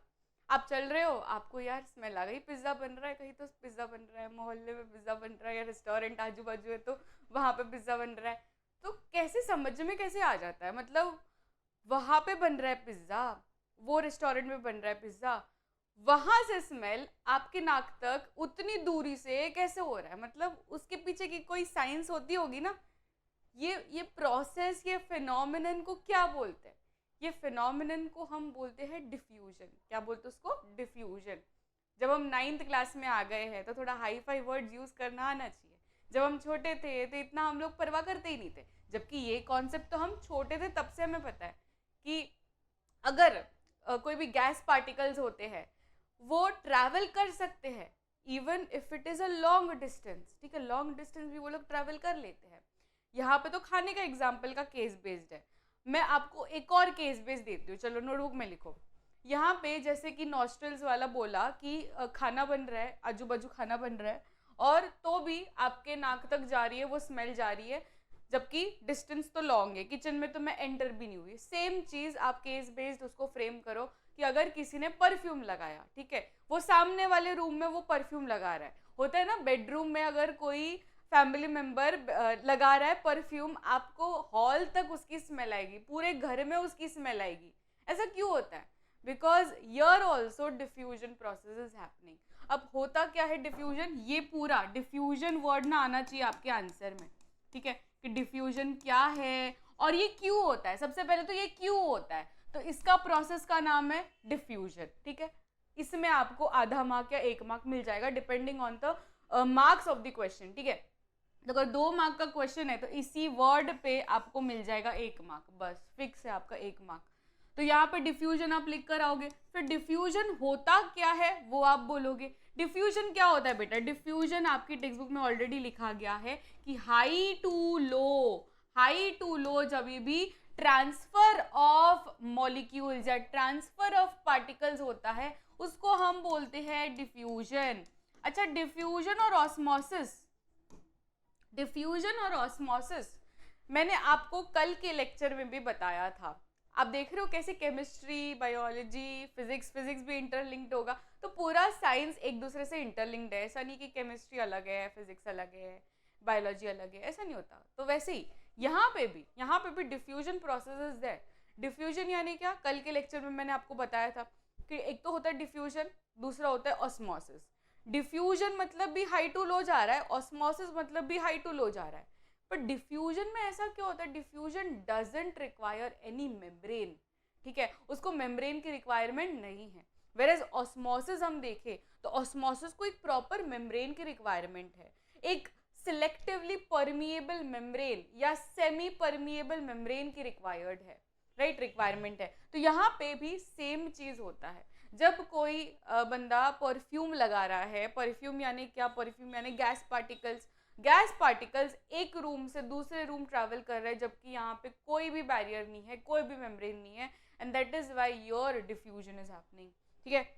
आप चल रहे हो, आपको यार स्मेल आ गई, पिज्ज़ा बन रहा है, कहीं तो पिज्ज़ा बन रहा है, मोहल्ले में पिज्ज़ा बन रहा है, या रेस्टोरेंट आजू बाजू है तो वहाँ पे पिज्ज़ा बन रहा है, तो कैसे समझ में कैसे आ जाता है, मतलब वहाँ पे बन रहा है पिज्ज़ा, वो रेस्टोरेंट में बन रहा है पिज्ज़ा, वहाँ से स्मेल आपके नाक तक उतनी दूरी से कैसे हो रहा है, मतलब उसके पीछे की कोई साइंस होती होगी ना। ये प्रोसेस, ये फिनोमिनन को क्या बोलते हैं? ये फिनोमिनन को हम बोलते हैं डिफ्यूजन। क्या बोलते हैं उसको? डिफ्यूजन। जब हम 9th क्लास में आ गए हैं तो थोड़ा हाई फाई वर्ड्स यूज करना आना चाहिए। जब हम छोटे थे तो इतना हम लोग परवाह करते ही नहीं थे, जबकि ये कॉन्सेप्ट तो हम छोटे थे तब से हमें पता है कि अगर कोई भी गैस पार्टिकल्स होते हैं वो ट्रैवल कर सकते हैं even if it is a long distance. ठीक है, लॉन्ग डिस्टेंस भी वो लोग ट्रैवल कर लेते हैं। यहाँ पे तो खाने का एग्जाम्पल का केस बेस्ड है, मैं आपको एक और केस बेस्ड देती हूँ, चलो नोटबुक में लिखो। यहाँ पे जैसे कि नॉस्ट्रल्स वाला बोला कि खाना बन रहा है, आजू बाजू खाना बन रहा है, और तो भी आपके नाक तक जा रही है वो स्मेल जा रही है, जबकि डिस्टेंस तो लॉन्ग है, किचन में तो मैं एंटर भी नहीं हुई। सेम चीज़ आप केस बेस्ड उसको फ्रेम करो कि अगर किसी ने परफ्यूम लगाया, ठीक है, वो सामने वाले रूम में वो परफ्यूम लगा रहा है, होता है ना बेडरूम में अगर कोई फैमिली मेंबर लगा रहा है परफ्यूम, आपको हॉल तक उसकी स्मेल आएगी, पूरे घर में उसकी स्मेल आएगी। ऐसा क्यों होता है? Because here also diffusion process is happening. अब होता क्या है डिफ्यूजन, ये पूरा डिफ्यूजन वर्ड ना आना चाहिए आपके आंसर में, ठीक है, कि डिफ्यूजन क्या है और ये क्यों होता है। सबसे पहले तो ये क्यों होता है, तो इसका प्रोसेस का नाम है डिफ्यूजन। ठीक है, इसमें आपको आधा मार्क या 1 मार्क मिल जाएगा depending on the marks of the question. ठीक है, तो अगर 2 मार्क का क्वेश्चन है तो इसी वर्ड पे आपको मिल जाएगा 1 मार्क, बस फिक्स है आपका 1 मार्क। तो यहाँ पे डिफ्यूजन आप लिख कर आओगे, फिर डिफ्यूजन होता क्या है वो आप बोलोगे। डिफ्यूजन क्या होता है बेटा? डिफ्यूजन आपकी टेक्स्ट बुक में ऑलरेडी लिखा गया है कि हाई टू लो जब भी ट्रांसफर ऑफ मॉलिक्यूल्स या ट्रांसफर ऑफ पार्टिकल्स होता है उसको हम बोलते हैं डिफ्यूजन। अच्छा, डिफ्यूजन और ऑस्मोसिस मैंने आपको कल के लेक्चर में भी बताया था। आप देख रहे हो कैसे केमिस्ट्री, बायोलॉजी, फिजिक्स भी इंटरलिंक्ड होगा, तो पूरा साइंस एक दूसरे से इंटरलिंक्ड है। ऐसा नहीं कि केमिस्ट्री अलग है, फिजिक्स अलग है, बायोलॉजी अलग है, ऐसा नहीं होता। तो वैसे ही यहाँ पे भी diffusion process is there. Diffusion यानी क्या? कल के लेक्चर में मैंने आपको बताया था कि एक तो होता है डिफ्यूजन, दूसरा होता है ऑस्मोसिस। डिफ्यूजन मतलब भी हाई टू लो जा रहा है, ऑस्मोसिस मतलब भी हाई टू लो जा रहा है। पर डिफ्यूजन में ऐसा क्यों होता है? Diffusion doesn't require any membrane, ठीक है, उसको मेम्ब्रेन की रिक्वायरमेंट नहीं है। वेरएज ऑस्मोसिस हम देखें तो ऑस्मोसिस को एक प्रॉपर मेम्ब्रेन की रिक्वायरमेंट है, एक सिलेक्टिवली परमिएबल मेम्ब्रेन या सेमी परमिएबल मेम्ब्रेन की रिक्वायर्ड है, राइट, रिक्वायरमेंट है। तो यहाँ पे भी सेम चीज होता है। जब कोई बंदा परफ्यूम लगा रहा है, परफ्यूम यानी क्या? परफ्यूम यानी गैस पार्टिकल्स, गैस पार्टिकल्स एक रूम से दूसरे रूम ट्रैवल कर रहे हैं जबकि यहाँ पे कोई भी बैरियर नहीं है, कोई भी मेम्ब्रेन नहीं है, and that is why your diffusion is happening. ठीक है,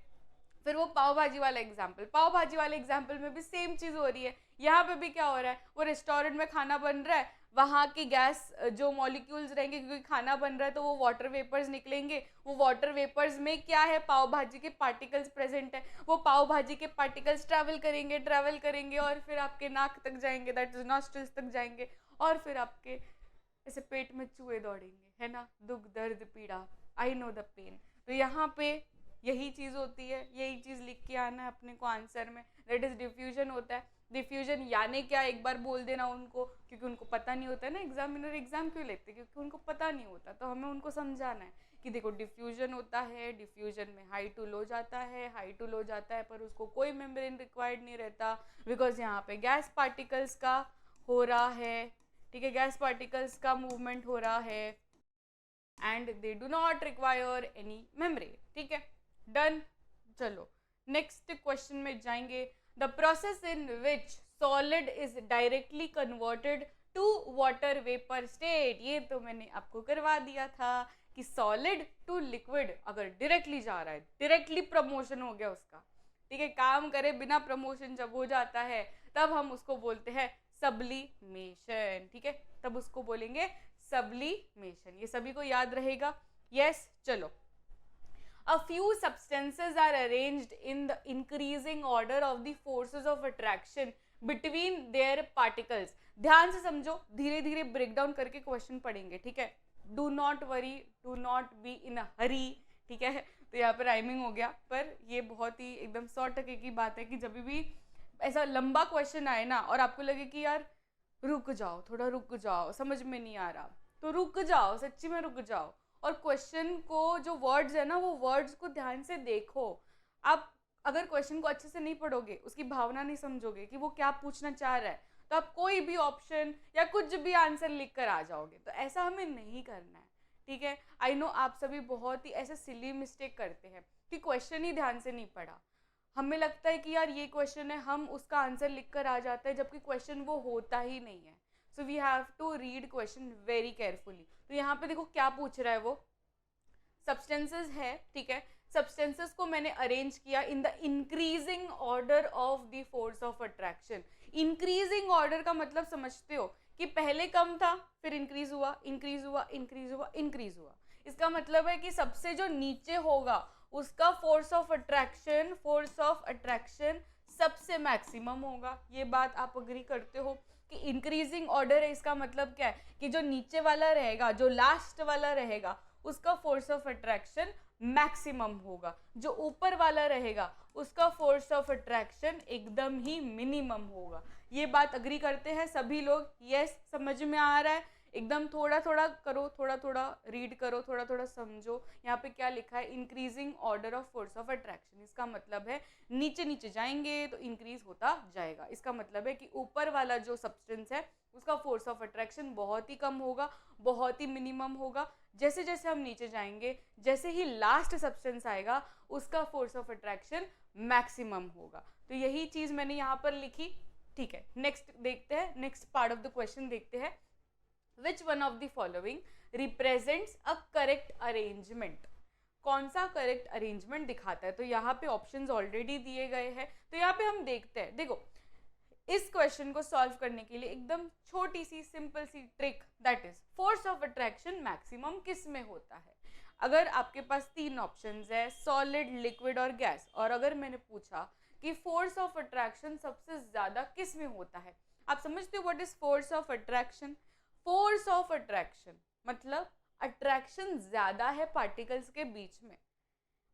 फिर वो पाव भाजी वाला एग्जाम्पल, पाव भाजी वाले एग्जाम्पल में भी सेम चीज हो रही है। यहाँ पे भी क्या हो रहा है, वो रेस्टोरेंट में खाना बन रहा है, वहाँ की गैस जो मॉलिक्यूल्स रहेंगे, क्योंकि खाना बन रहा है तो वो वाटर वेपर्स निकलेंगे, वो वाटर वेपर्स में क्या है, पाव भाजी के पार्टिकल्स प्रेजेंट है, वो पाव भाजी के पार्टिकल्स ट्रैवल करेंगे और फिर आपके नाक तक जाएंगे, दैट इज नॉस्ट्रिल्स तक जाएंगे, और फिर आपके ऐसे पेट में चूहे दौड़ेंगे, है ना, दुख दर्द पीड़ा, आई नो द पेन। तो यहाँ पे यही चीज होती है, यही चीज लिख के आना है अपने को आंसर में, दैट इज डिफ्यूजन होता है। डिफ्यूजन यानी क्या, एक बार बोल देना उनको, क्योंकि उनको पता नहीं होता है ना, एग्जामिनर एग्जाम क्यों लेते हैं, क्योंकि उनको पता नहीं होता, तो हमें उनको समझाना है कि देखो डिफ्यूजन होता है, डिफ्यूजन में हाई टू लो जाता है, हाई टू लो जाता है, पर उसको कोई मेम्ब्रेन रिक्वायर्ड नहीं रहता, बिकॉज यहाँ पे गैस पार्टिकल्स का हो रहा है, ठीक है, गैस पार्टिकल्स का मूवमेंट हो रहा है, and they do not require any membrane. ठीक है, डन। चलो नेक्स्ट क्वेश्चन में जाएंगे। The process in which solid is directly converted to water vapour state, ये तो मैंने आपको करवा दिया था कि सॉलिड टू लिक्विड अगर डायरेक्टली जा रहा है, डायरेक्टली प्रमोशन हो गया उसका, ठीक है, काम करे बिना प्रमोशन जब हो जाता है तब हम उसको बोलते हैं सब्लिमेशन। ठीक है, तब उसको बोलेंगे सब्लिमेशन, ये सभी को याद रहेगा। यस, चलो। A few substances are arranged in the increasing order of the forces of attraction between their particles। ध्यान से समझो, धीरे धीरे ब्रेक डाउन करके क्वेश्चन पढ़ेंगे, ठीक है, do not worry, do not be in a hurry. ठीक है, तो यहाँ पर राइमिंग हो गया, पर ये बहुत ही एकदम 100% की बात है कि जब भी ऐसा लंबा क्वेश्चन आए ना और आपको लगे कि यार रुक जाओ, थोड़ा रुक जाओ, समझ में नहीं आ रहा, तो रुक जाओ, सच्ची में रुक जाओ, और क्वेश्चन को जो वर्ड्स है ना, वो वर्ड्स को ध्यान से देखो। आप अगर क्वेश्चन को अच्छे से नहीं पढ़ोगे, उसकी भावना नहीं समझोगे कि वो क्या पूछना चाह रहा है, तो आप कोई भी ऑप्शन या कुछ भी आंसर लिख कर आ जाओगे, तो ऐसा हमें नहीं करना है। ठीक है, आई नो आप सभी बहुत ही ऐसे सिली मिस्टेक करते हैं कि क्वेश्चन ही ध्यान से नहीं पढ़ा, हमें लगता है कि यार ये क्वेश्चन है, हम उसका आंसर लिख कर आ जाते हैं, जबकि क्वेश्चन वो होता ही नहीं है। So we have to read question very carefully. तो यहाँ पे देखो क्या पूछ रहा है, वो सब्सटेंसेस है, ठीक है, सब्सटेंसेस को मैंने अरेंज किया in the increasing order of the force of attraction. Increasing order का मतलब समझते हो कि पहले कम था, फिर इंक्रीज हुआ, इंक्रीज हुआ, इंक्रीज हुआ, इंक्रीज हुआ। इसका मतलब है कि सबसे जो नीचे होगा उसका फोर्स ऑफ अट्रैक्शन सबसे मैक्सिमम होगा। ये बात आप अग्री करते हो कि इंक्रीजिंग ऑर्डर है, इसका मतलब क्या है कि जो नीचे वाला रहेगा, जो लास्ट वाला रहेगा, उसका फोर्स ऑफ अट्रैक्शन मैक्सिमम होगा, जो ऊपर वाला रहेगा उसका फोर्स ऑफ अट्रैक्शन एकदम ही मिनिमम होगा। ये बात अग्री करते हैं सभी लोग? यस, समझ में आ रहा है? एकदम थोड़ा थोड़ा करो, थोड़ा थोड़ा रीड करो, थोड़ा थोड़ा समझो। यहाँ पे क्या लिखा है, increasing order of force of attraction, इसका मतलब है नीचे नीचे जाएंगे तो इंक्रीज होता जाएगा। इसका मतलब है कि ऊपर वाला जो सब्सटेंस है उसका फोर्स ऑफ अट्रैक्शन बहुत ही कम होगा, बहुत ही मिनिमम होगा। जैसे जैसे हम नीचे जाएंगे, जैसे ही लास्ट सब्सटेंस आएगा उसका फोर्स ऑफ अट्रैक्शन मैक्सिमम होगा। तो यही चीज मैंने यहाँ पर लिखी। ठीक है, नेक्स्ट देखते हैं, next part of the question देखते हैं। Which one of the following represents a correct arrangement? कौन सा करेक्ट अरेंजमेंट दिखाता है? तो यहाँ पे ऑप्शंस ऑलरेडी दिए गए हैं, तो यहाँ पे हम देखते हैं। देखो, इस क्वेश्चन को सॉल्व करने के लिए एकदम छोटी सी सिंपल सी trick, that is force of attraction maximum किस में होता है। अगर आपके पास 3 ऑप्शंस है, सॉलिड, लिक्विड और गैस, और अगर मैंने पूछा कि फोर्स ऑफ अट्रैक्शन सबसे ज्यादा किस में होता है, आप समझते हो what is force of attraction? Force of attraction मतलब अट्रैक्शन ज्यादा है पार्टिकल्स के बीच में,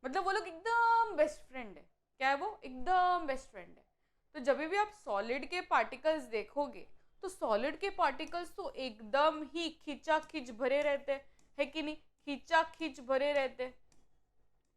मतलब वो लोग एकदम बेस्ट फ्रेंड है। क्या है वो? एकदम बेस्ट फ्रेंड है। तो जब भी आप सॉलिड के पार्टिकल्स देखोगे तो सॉलिड के पार्टिकल्स तो एकदम ही खींचा खींच भरे रहते हैं कि नहीं? खींचा खींच भरे रहते,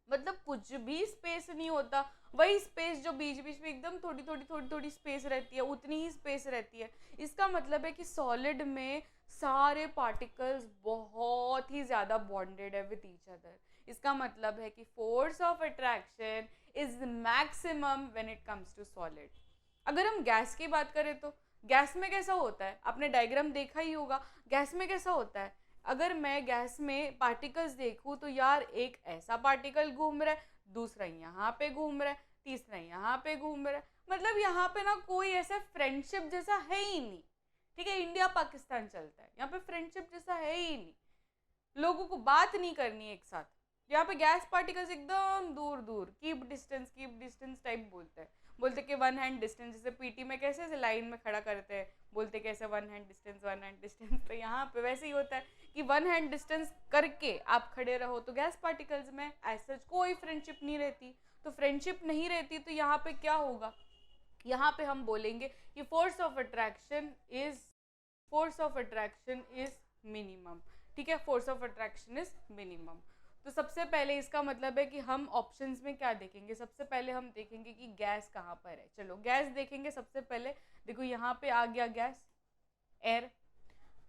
मतलब कुछ भी स्पेस नहीं होता। वही स्पेस जो बीच बीच में एकदम थोड़ी थोड़ी स्पेस रहती है, उतनी ही स्पेस रहती है। इसका मतलब है कि सॉलिड में सारे पार्टिकल्स बहुत ही ज्यादा बॉन्डेड है विद ईच अदर। इसका मतलब है कि force of attraction is maximum when it comes to solid. अगर हम गैस की बात करें तो गैस में कैसा होता है, आपने डायग्राम देखा ही होगा, गैस में कैसा होता है, अगर मैं गैस में पार्टिकल्स देखूं तो यार एक ऐसा पार्टिकल घूम रहा है, दूसरा यहाँ पे घूम रहा है, तीसरा यहाँ पे घूम रहा है, मतलब यहाँ पे ना कोई ऐसा फ्रेंडशिप जैसा है ही नहीं। ठीक है, इंडिया पाकिस्तान चलता है, यहाँ पे फ्रेंडशिप जैसा है ही नहीं, लोगों को बात नहीं करनी है एक साथ। यहाँ पे गैस पार्टिकल्स एकदम दूर दूर, कीप डिस्टेंस टाइप बोलते कि वन हैंड डिस्टेंस, जैसे पीटी में कैसे ऐसे लाइन में खड़ा करते हैं, बोलते कैसे वन हैंड डिस्टेंस, तो यहाँ पे वैसे ही होता है कि वन हैंड डिस्टेंस करके आप खड़े रहो। तो गैस पार्टिकल्स में ऐसा कोई फ्रेंडशिप नहीं रहती, तो फ्रेंडशिप नहीं रहती तो यहाँ पे क्या होगा, यहाँ पे हम बोलेंगे कि force of attraction is minimum. ठीक है, force of attraction is minimum. तो सबसे पहले इसका मतलब है कि हम ऑप्शंस में क्या देखेंगे, सबसे पहले हम देखेंगे कि गैस कहाँ पर है। चलो गैस देखेंगे सबसे पहले, देखो यहाँ पे आ गया गैस, एयर,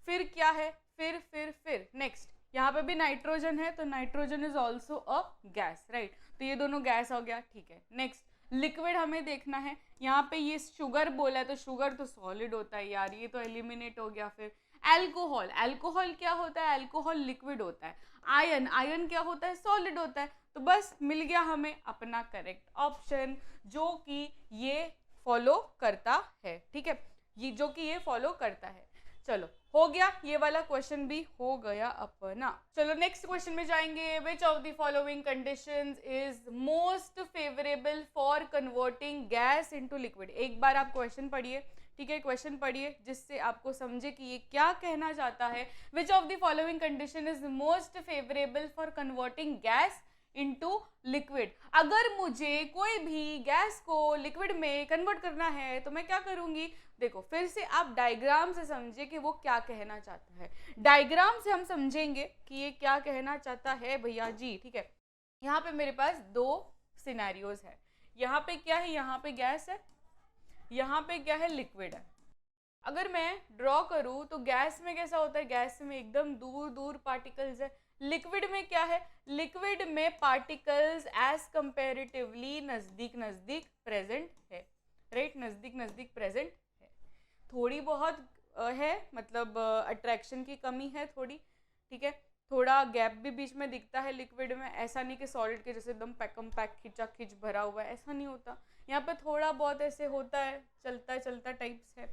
फिर क्या है, फिर नेक्स्ट यहाँ पे भी नाइट्रोजन है, तो nitrogen is also a gas, right. तो ये दोनों गैस हो गया, ठीक है। नेक्स्ट लिक्विड हमें देखना है, यहाँ पे ये शुगर बोला है, तो शुगर तो सॉलिड होता है यार, ये तो एलिमिनेट हो गया। फिर अल्कोहल क्या होता है, अल्कोहल लिक्विड होता है। आयन क्या होता है, सॉलिड होता है। तो बस मिल गया हमें अपना करेक्ट ऑप्शन, जो कि ये फॉलो करता है। ठीक है, ये जो कि ये फॉलो करता है। चलो हो गया, ये वाला क्वेश्चन भी हो गया अपना। चलो नेक्स्ट क्वेश्चन में जाएंगे। विच of the following conditions is most favourable for converting gas into liquid. एक बार आप क्वेश्चन पढ़िए, ठीक है, क्वेश्चन पढ़िए जिससे आपको समझे कि ये क्या कहना चाहता है। विच of the following condition is most favourable for converting gas into liquid. अगर मुझे कोई भी गैस को लिक्विड में कन्वर्ट करना है तो मैं क्या करूंगी, देखो फिर से आप डायग्राम से समझिए कि वो क्या कहना चाहता है। डायग्राम से हम समझेंगे कि ये क्या कहना चाहता है भैया जी। ठीक है, यहाँ पे मेरे पास दो सिनेरियोज है, यहाँ पे क्या है, यहाँ पे गैस है, यहाँ पे क्या है, लिक्विड है। अगर मैं ड्रॉ करूँ तो गैस में कैसा होता है, गैस में एकदम दूर दूर पार्टिकल्स है। लिक्विड में क्या है, लिक्विड में पार्टिकल्स एज कंपेरेटिवली नजदीक नजदीक प्रेजेंट है, राइट, नजदीक नजदीक प्रेजेंट है। थोड़ी बहुत है, मतलब अट्रैक्शन की कमी है थोड़ी, ठीक है, थोड़ा गैप भी बीच में दिखता है लिक्विड में। ऐसा नहीं कि सॉलिड के जैसे एकदम पैकम पैक खिंचा खिंच भरा हुआ है, ऐसा नहीं होता। यहाँ पे थोड़ा बहुत ऐसे होता है, चलता चलता टाइप्स है।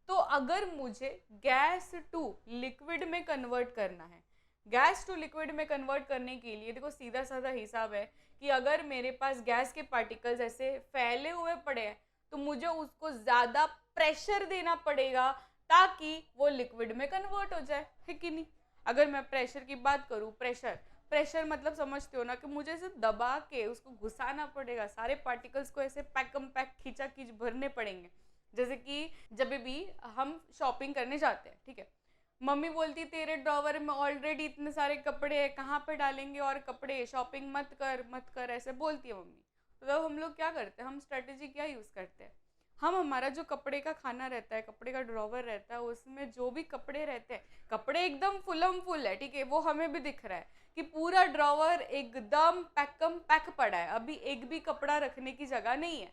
तो अगर मुझे गैस टू लिक्विड में कन्वर्ट करना है, गैस टू लिक्विड में कन्वर्ट करने के लिए देखो सीधा साधा हिसाब है कि अगर मेरे पास गैस के पार्टिकल्स ऐसे फैले हुए पड़े हैं तो मुझे उसको ज़्यादा प्रेशर देना पड़ेगा ताकि वो लिक्विड में कन्वर्ट हो जाए, है कि नहीं। अगर मैं प्रेशर की बात करूँ, प्रेशर मतलब समझते हो ना कि मुझे ऐसे दबा के उसको घुसाना पड़ेगा, सारे पार्टिकल्स को ऐसे पैकम पैक खींचा खींच भरने पड़ेंगे। जैसे कि जब भी हम शॉपिंग करने जाते हैं, ठीक है, मम्मी बोलती तेरे ड्रॉवर में ऑलरेडी इतने सारे कपड़े हैं, कहाँ पे डालेंगे और कपड़े, शॉपिंग मत कर, ऐसे बोलती है मम्मी। तो तब हम लोग क्या करते हैं, हम स्ट्रेटेजी क्या यूज़ करते हैं, हम हमारा जो कपड़े का खाना रहता है, कपड़े का ड्रॉवर रहता है, उसमें जो भी कपड़े रहते हैं, कपड़े एकदम फुल है, ठीक है, वो हमें भी दिख रहा है कि पूरा ड्रॉवर एकदम पैकम पैक पड़ा है, अभी एक भी कपड़ा रखने की जगह नहीं है।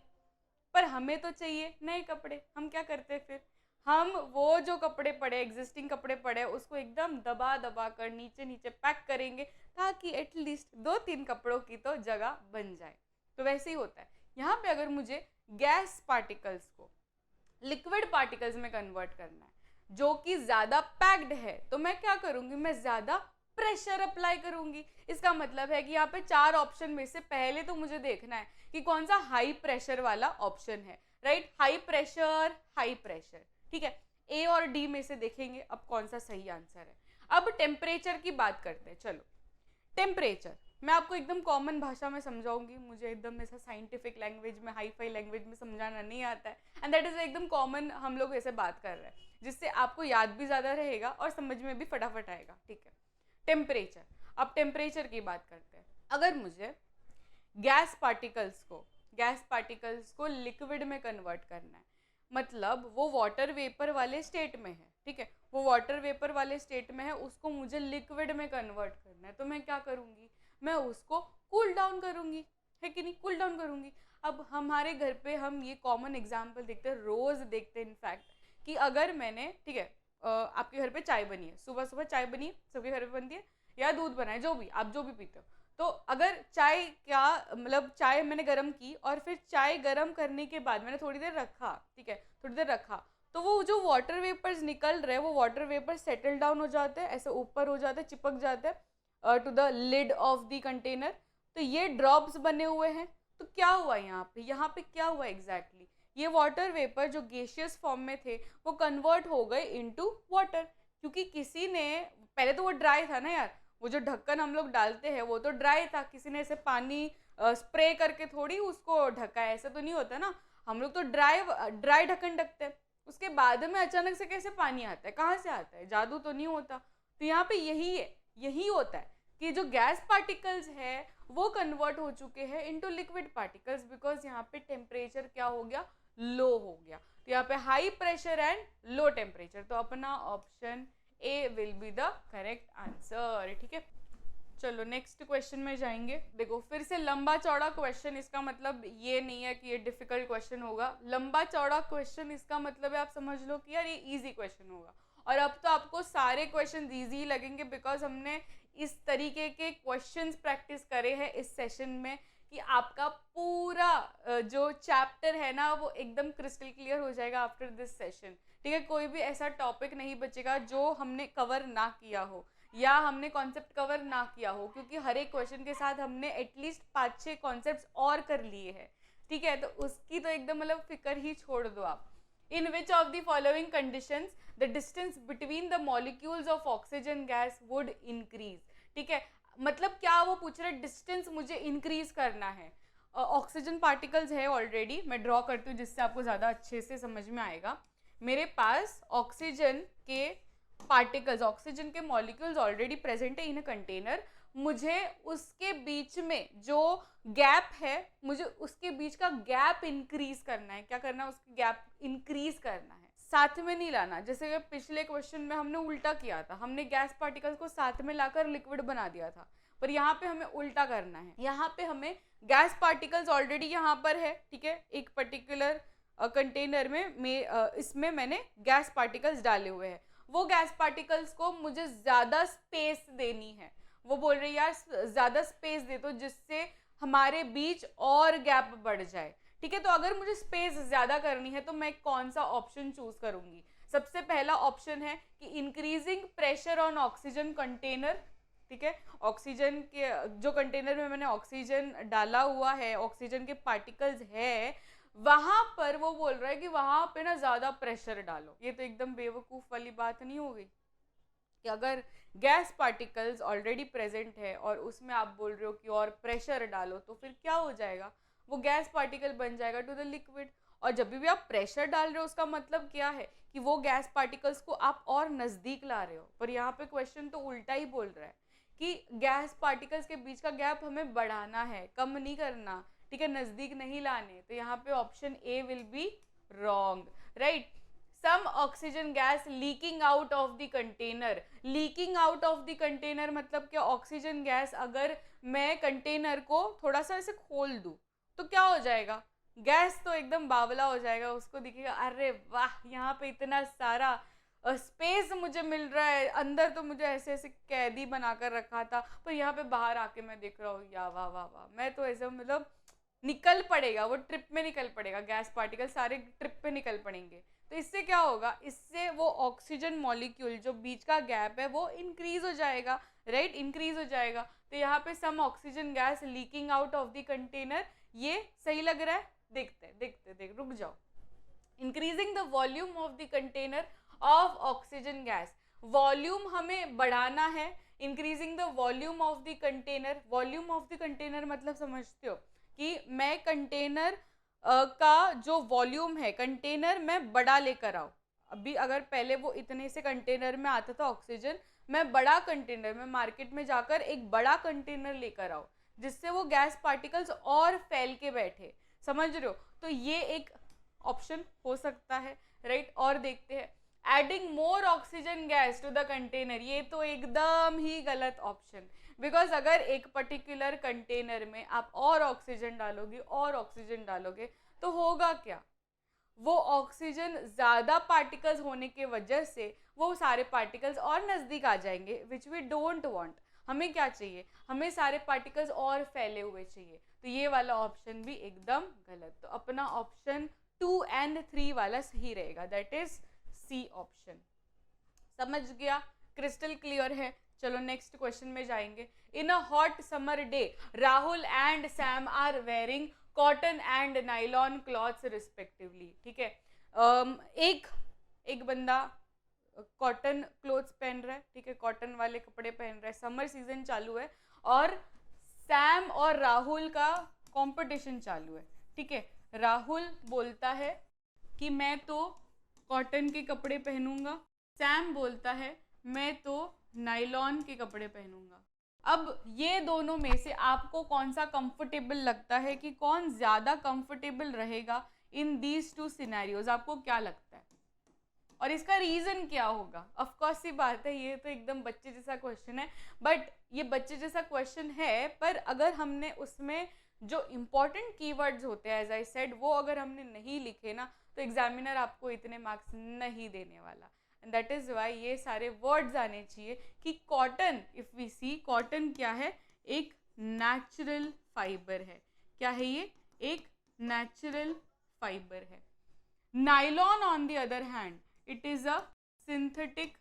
पर हमें तो चाहिए नए कपड़े, हम क्या करते हैं फिर, हम वो जो कपड़े पड़े, एग्जिस्टिंग कपड़े पड़े, उसको एकदम दबा दबा कर नीचे नीचे पैक करेंगे ताकि एटलीस्ट 2-3 कपड़ों की तो जगह बन जाए। तो वैसे ही होता है यहाँ पे, अगर मुझे गैस पार्टिकल्स को लिक्विड पार्टिकल्स में कन्वर्ट करना है जो कि ज़्यादा पैक्ड है, तो मैं क्या करूँगी, मैं ज़्यादा प्रेशर अप्लाई करूंगी। इसका मतलब है कि यहाँ पे 4 ऑप्शन में से पहले तो मुझे देखना है कि कौन सा हाई प्रेशर वाला ऑप्शन है, राइट, हाई प्रेशर, ठीक है। ए और डी में से देखेंगे अब कौन सा सही आंसर है। अब टेम्परेचर की बात करते हैं। चलो टेम्परेचर मैं आपको एकदम कॉमन भाषा में समझाऊंगी, मुझे एकदम ऐसा साइंटिफिक लैंग्वेज में, हाई फाई लैंग्वेज में समझाना नहीं आता है, एंड दैट इज एकदम कॉमन, हम लोग ऐसे बात कर रहे हैं जिससे आपको याद भी ज़्यादा रहेगा और समझ में भी फटाफट आएगा, ठीक है। टेम्परेचर, अब टेम्परेचर की बात करते हैं। अगर मुझे गैस पार्टिकल्स को लिक्विड में कन्वर्ट करना है, मतलब वो वाटर वेपर वाले स्टेट में है, ठीक है, वो वाटर वेपर वाले स्टेट में है, उसको मुझे लिक्विड में कन्वर्ट करना है, तो मैं क्या करूँगी, मैं उसको कूल डाउन करूँगी, है कि नहीं, कूल डाउन करूँगी। अब हमारे घर पे हम ये कॉमन एग्जाम्पल देखते हैं, रोज़ देखते हैं इनफैक्ट, कि अगर मैंने, ठीक है, आपके घर पे चाय बनी है, सुबह सुबह चाय बनी है, सबके घर पे बनती है, या दूध बना है, जो भी आप जो भी पीते हो, तो अगर चाय क्या मतलब चाय मैंने गर्म की और फिर चाय गर्म करने के बाद मैंने थोड़ी देर रखा, ठीक है, थोड़ी देर रखा, तो वो जो वाटर वेपर्स निकल रहे हैं वो वाटर वेपर्स सेटल डाउन हो जाते हैं, ऐसे ऊपर हो जाते हैं, चिपक जाते हैं to the lid of the container. तो ये ड्रॉप्स बने हुए हैं। तो क्या हुआ यहाँ पे क्या हुआ एग्जैक्टली ये वाटर वेपर जो गैसियस फॉर्म में थे वो कन्वर्ट हो गए इनटू वाटर, क्योंकि किसी ने, पहले तो वो ड्राई था ना यार, वो जो ढक्कन हम लोग डालते हैं वो तो ड्राई था, किसी ने ऐसे पानी स्प्रे करके थोड़ी उसको ढका है, ऐसा तो नहीं होता ना, हम लोग तो ड्राई ढक्कन ढकते हैं। उसके बाद में अचानक से कैसे पानी आता है, कहाँ से आता है, जादू तो नहीं होता। तो यहाँ पे यही है, यही होता है कि जो गैस पार्टिकल्स है वो कन्वर्ट हो चुके हैं इनटू लिक्विड पार्टिकल्स, बिकॉज यहाँ पे टेम्परेचर क्या हो गया, लो हो गया। तो यहाँ पे high pressure and low temperature, तो अपना option A will be the correct answer. ठीक है, चलो नेक्स्ट क्वेश्चन में जाएंगे। देखो फिर से लंबा चौड़ा क्वेश्चन, इसका मतलब ये नहीं है कि ये डिफिकल्ट क्वेश्चन होगा। लंबा चौड़ा क्वेश्चन इसका मतलब है आप समझ लो कि यार ये इजी क्वेश्चन होगा, और अब तो आपको सारे क्वेश्चन इजी ही लगेंगे, बिकॉज हमने इस तरीके के क्वेश्चंस प्रैक्टिस करे हैं इस सेशन में कि आपका पूरा जो चैप्टर है ना वो एकदम क्रिस्टल क्लियर हो जाएगा आफ्टर दिस सेशन। ठीक है, कोई भी ऐसा टॉपिक नहीं बचेगा जो हमने कवर ना किया हो या हमने कॉन्सेप्ट कवर ना किया हो, क्योंकि हर एक क्वेश्चन के साथ हमने एटलीस्ट 5-6 कॉन्सेप्ट्स और कर लिए हैं। ठीक है, तो उसकी तो एकदम मतलब फिक्र ही छोड़ दो आप। In which of the following conditions the distance between the molecules of oxygen gas would increase. ठीक है, मतलब क्या वो पूछ रहे डिस्टेंस मुझे इंक्रीज करना है। ऑक्सीजन पार्टिकल्स है ऑलरेडी, मैं ड्रॉ करती हूँ जिससे आपको ज़्यादा अच्छे से समझ में आएगा। मेरे पास ऑक्सीजन के पार्टिकल्स, ऑक्सीजन के मॉलिक्यूल्स ऑलरेडी प्रेजेंट है इन अ कंटेनर। मुझे उसके बीच में जो गैप है, मुझे उसके बीच का गैप इंक्रीज करना है। क्या करना है, उसका गैप इंक्रीज करना है, साथ में नहीं लाना। जैसे पिछले क्वेश्चन में हमने उल्टा किया था, हमने गैस पार्टिकल्स को साथ में लाकर लिक्विड बना दिया था, पर यहाँ पे हमें उल्टा करना है। यहाँ पे हमें गैस पार्टिकल्स ऑलरेडी यहाँ पर है, ठीक है, एक पर्टिकुलर कंटेनर में इसमें मैंने गैस पार्टिकल्स डाले हुए हैं। वो गैस पार्टिकल्स को मुझे ज़्यादा स्पेस देनी है। वो बोल रही यार ज़्यादा स्पेस दे दो जिससे हमारे बीच और गैप बढ़ जाए। ठीक है, तो अगर मुझे स्पेस ज़्यादा करनी है तो मैं कौन सा ऑप्शन चूज करूंगी। सबसे पहला ऑप्शन है कि increasing pressure on oxygen container. ठीक है, ऑक्सीजन के जो कंटेनर में मैंने ऑक्सीजन डाला हुआ है, ऑक्सीजन के पार्टिकल्स है, वहां पर वो बोल रहा है कि वहां पे ना ज्यादा प्रेशर डालो। ये तो एकदम बेवकूफ वाली बात नहीं हो गई कि अगर गैस पार्टिकल्स ऑलरेडी प्रेजेंट है और उसमें आप बोल रहे हो कि और प्रेशर डालो, तो फिर क्या हो जाएगा, वो गैस पार्टिकल बन जाएगा टू द लिक्विड। और जब भी आप प्रेशर डाल रहे हो उसका मतलब क्या है कि वो गैस पार्टिकल्स को आप और नजदीक ला रहे हो। पर यहाँ पे क्वेश्चन तो उल्टा ही बोल रहा है कि गैस पार्टिकल्स के बीच का गैप हमें बढ़ाना है, कम नहीं करना। ठीक है, नजदीक नहीं लाने। तो यहाँ पे option A will be wrong, right. Some oxygen gas leaking out of the container. Leaking out of the container मतलब क्या, ऑक्सीजन गैस अगर मैं कंटेनर को थोड़ा सा ऐसे खोल दूं तो क्या हो जाएगा, गैस तो एकदम बावला हो जाएगा। उसको दिखेगा अरे वाह यहाँ पे इतना सारा स्पेस मुझे मिल रहा है, अंदर तो मुझे ऐसे ऐसे कैदी बनाकर रखा था, पर यहाँ पे बाहर आके मैं देख रहा हूँ या वाह वाह वाह, मैं तो ऐसे मतलब निकल पड़ेगा, वो ट्रिप में निकल पड़ेगा, गैस पार्टिकल सारे ट्रिप पे निकल पड़ेंगे। तो इससे क्या होगा, इससे वो ऑक्सीजन मॉलिक्यूल जो बीच का गैप है वो इंक्रीज हो जाएगा, राइट, इंक्रीज हो जाएगा। तो यहाँ पे some oxygen gas leaking out of the container, ये सही लग रहा है। देख रुक जाओ। Increasing the volume of the container of oxygen gas, volume हमें बढ़ाना है। Increasing the volume of the container, volume of the container मतलब समझते हो कि मैं कंटेनर का जो वॉल्यूम है, कंटेनर में बड़ा लेकर आओ। अभी अगर पहले वो इतने से कंटेनर में आता था ऑक्सीजन, मैं बड़ा कंटेनर में मार्केट में जाकर एक बड़ा कंटेनर लेकर आओ जिससे वो गैस पार्टिकल्स और फैल के बैठे, समझ रहे हो। तो ये एक ऑप्शन हो सकता है, राइट। और देखते हैं, adding more oxygen gas to the container, ये तो एकदम ही गलत ऑप्शन। बिकॉज अगर एक पर्टिकुलर कंटेनर में आप और ऑक्सीजन डालोगे और ऑक्सीजन डालोगे तो होगा क्या, वो ऑक्सीजन ज़्यादा पार्टिकल्स होने के वजह से वो सारे पार्टिकल्स और नज़दीक आ जाएंगे, विच वी डोंट वांट। हमें क्या चाहिए, हमें सारे पार्टिकल्स और फैले हुए चाहिए, तो ये वाला ऑप्शन भी एकदम गलत। तो अपना ऑप्शन 2 एंड 3 वाला सही रहेगा, दैट इज सी ऑप्शन। समझ गया, क्रिस्टल क्लियर है। चलो नेक्स्ट क्वेश्चन में जाएंगे। In a hot summer day Rahul and Sam are wearing cotton and nylon clothes respectively. ठीक है, एक एक बंदा कॉटन क्लोथ्स पहन रहा है, ठीक है, कॉटन वाले कपड़े पहन रहा है, समर सीजन चालू है, और सैम और राहुल का कंपटीशन चालू है। ठीक है, राहुल बोलता है कि मैं तो कॉटन के कपड़े पहनूंगा, सैम बोलता है मैं तो नाइलॉन के कपड़े पहनूंगा। अब ये दोनों में से आपको कौन सा कंफर्टेबल लगता है, कि कौन ज़्यादा कंफर्टेबल रहेगा इन दीज टू सिनेरियोज, आपको क्या लगता है, और इसका रीज़न क्या होगा? ऑफ कोर्स सी बात है, ये तो एकदम बच्चे जैसा क्वेश्चन है, बट ये बच्चे जैसा क्वेश्चन है, पर अगर हमने उसमें जो इम्पोर्टेंट कीवर्ड्स होते हैं, एज आई सेड, वो अगर हमने नहीं लिखे ना, तो एग्जामिनर आपको इतने मार्क्स नहीं देने वाला। एंड दैट इज़ वाई ये सारे वर्ड्स आने चाहिए कि cotton, if we see, cotton क्या है, एक नेचुरल फाइबर है। क्या है ये? एक नेचुरल फाइबर है। Nylon on the other hand, it is a synthetic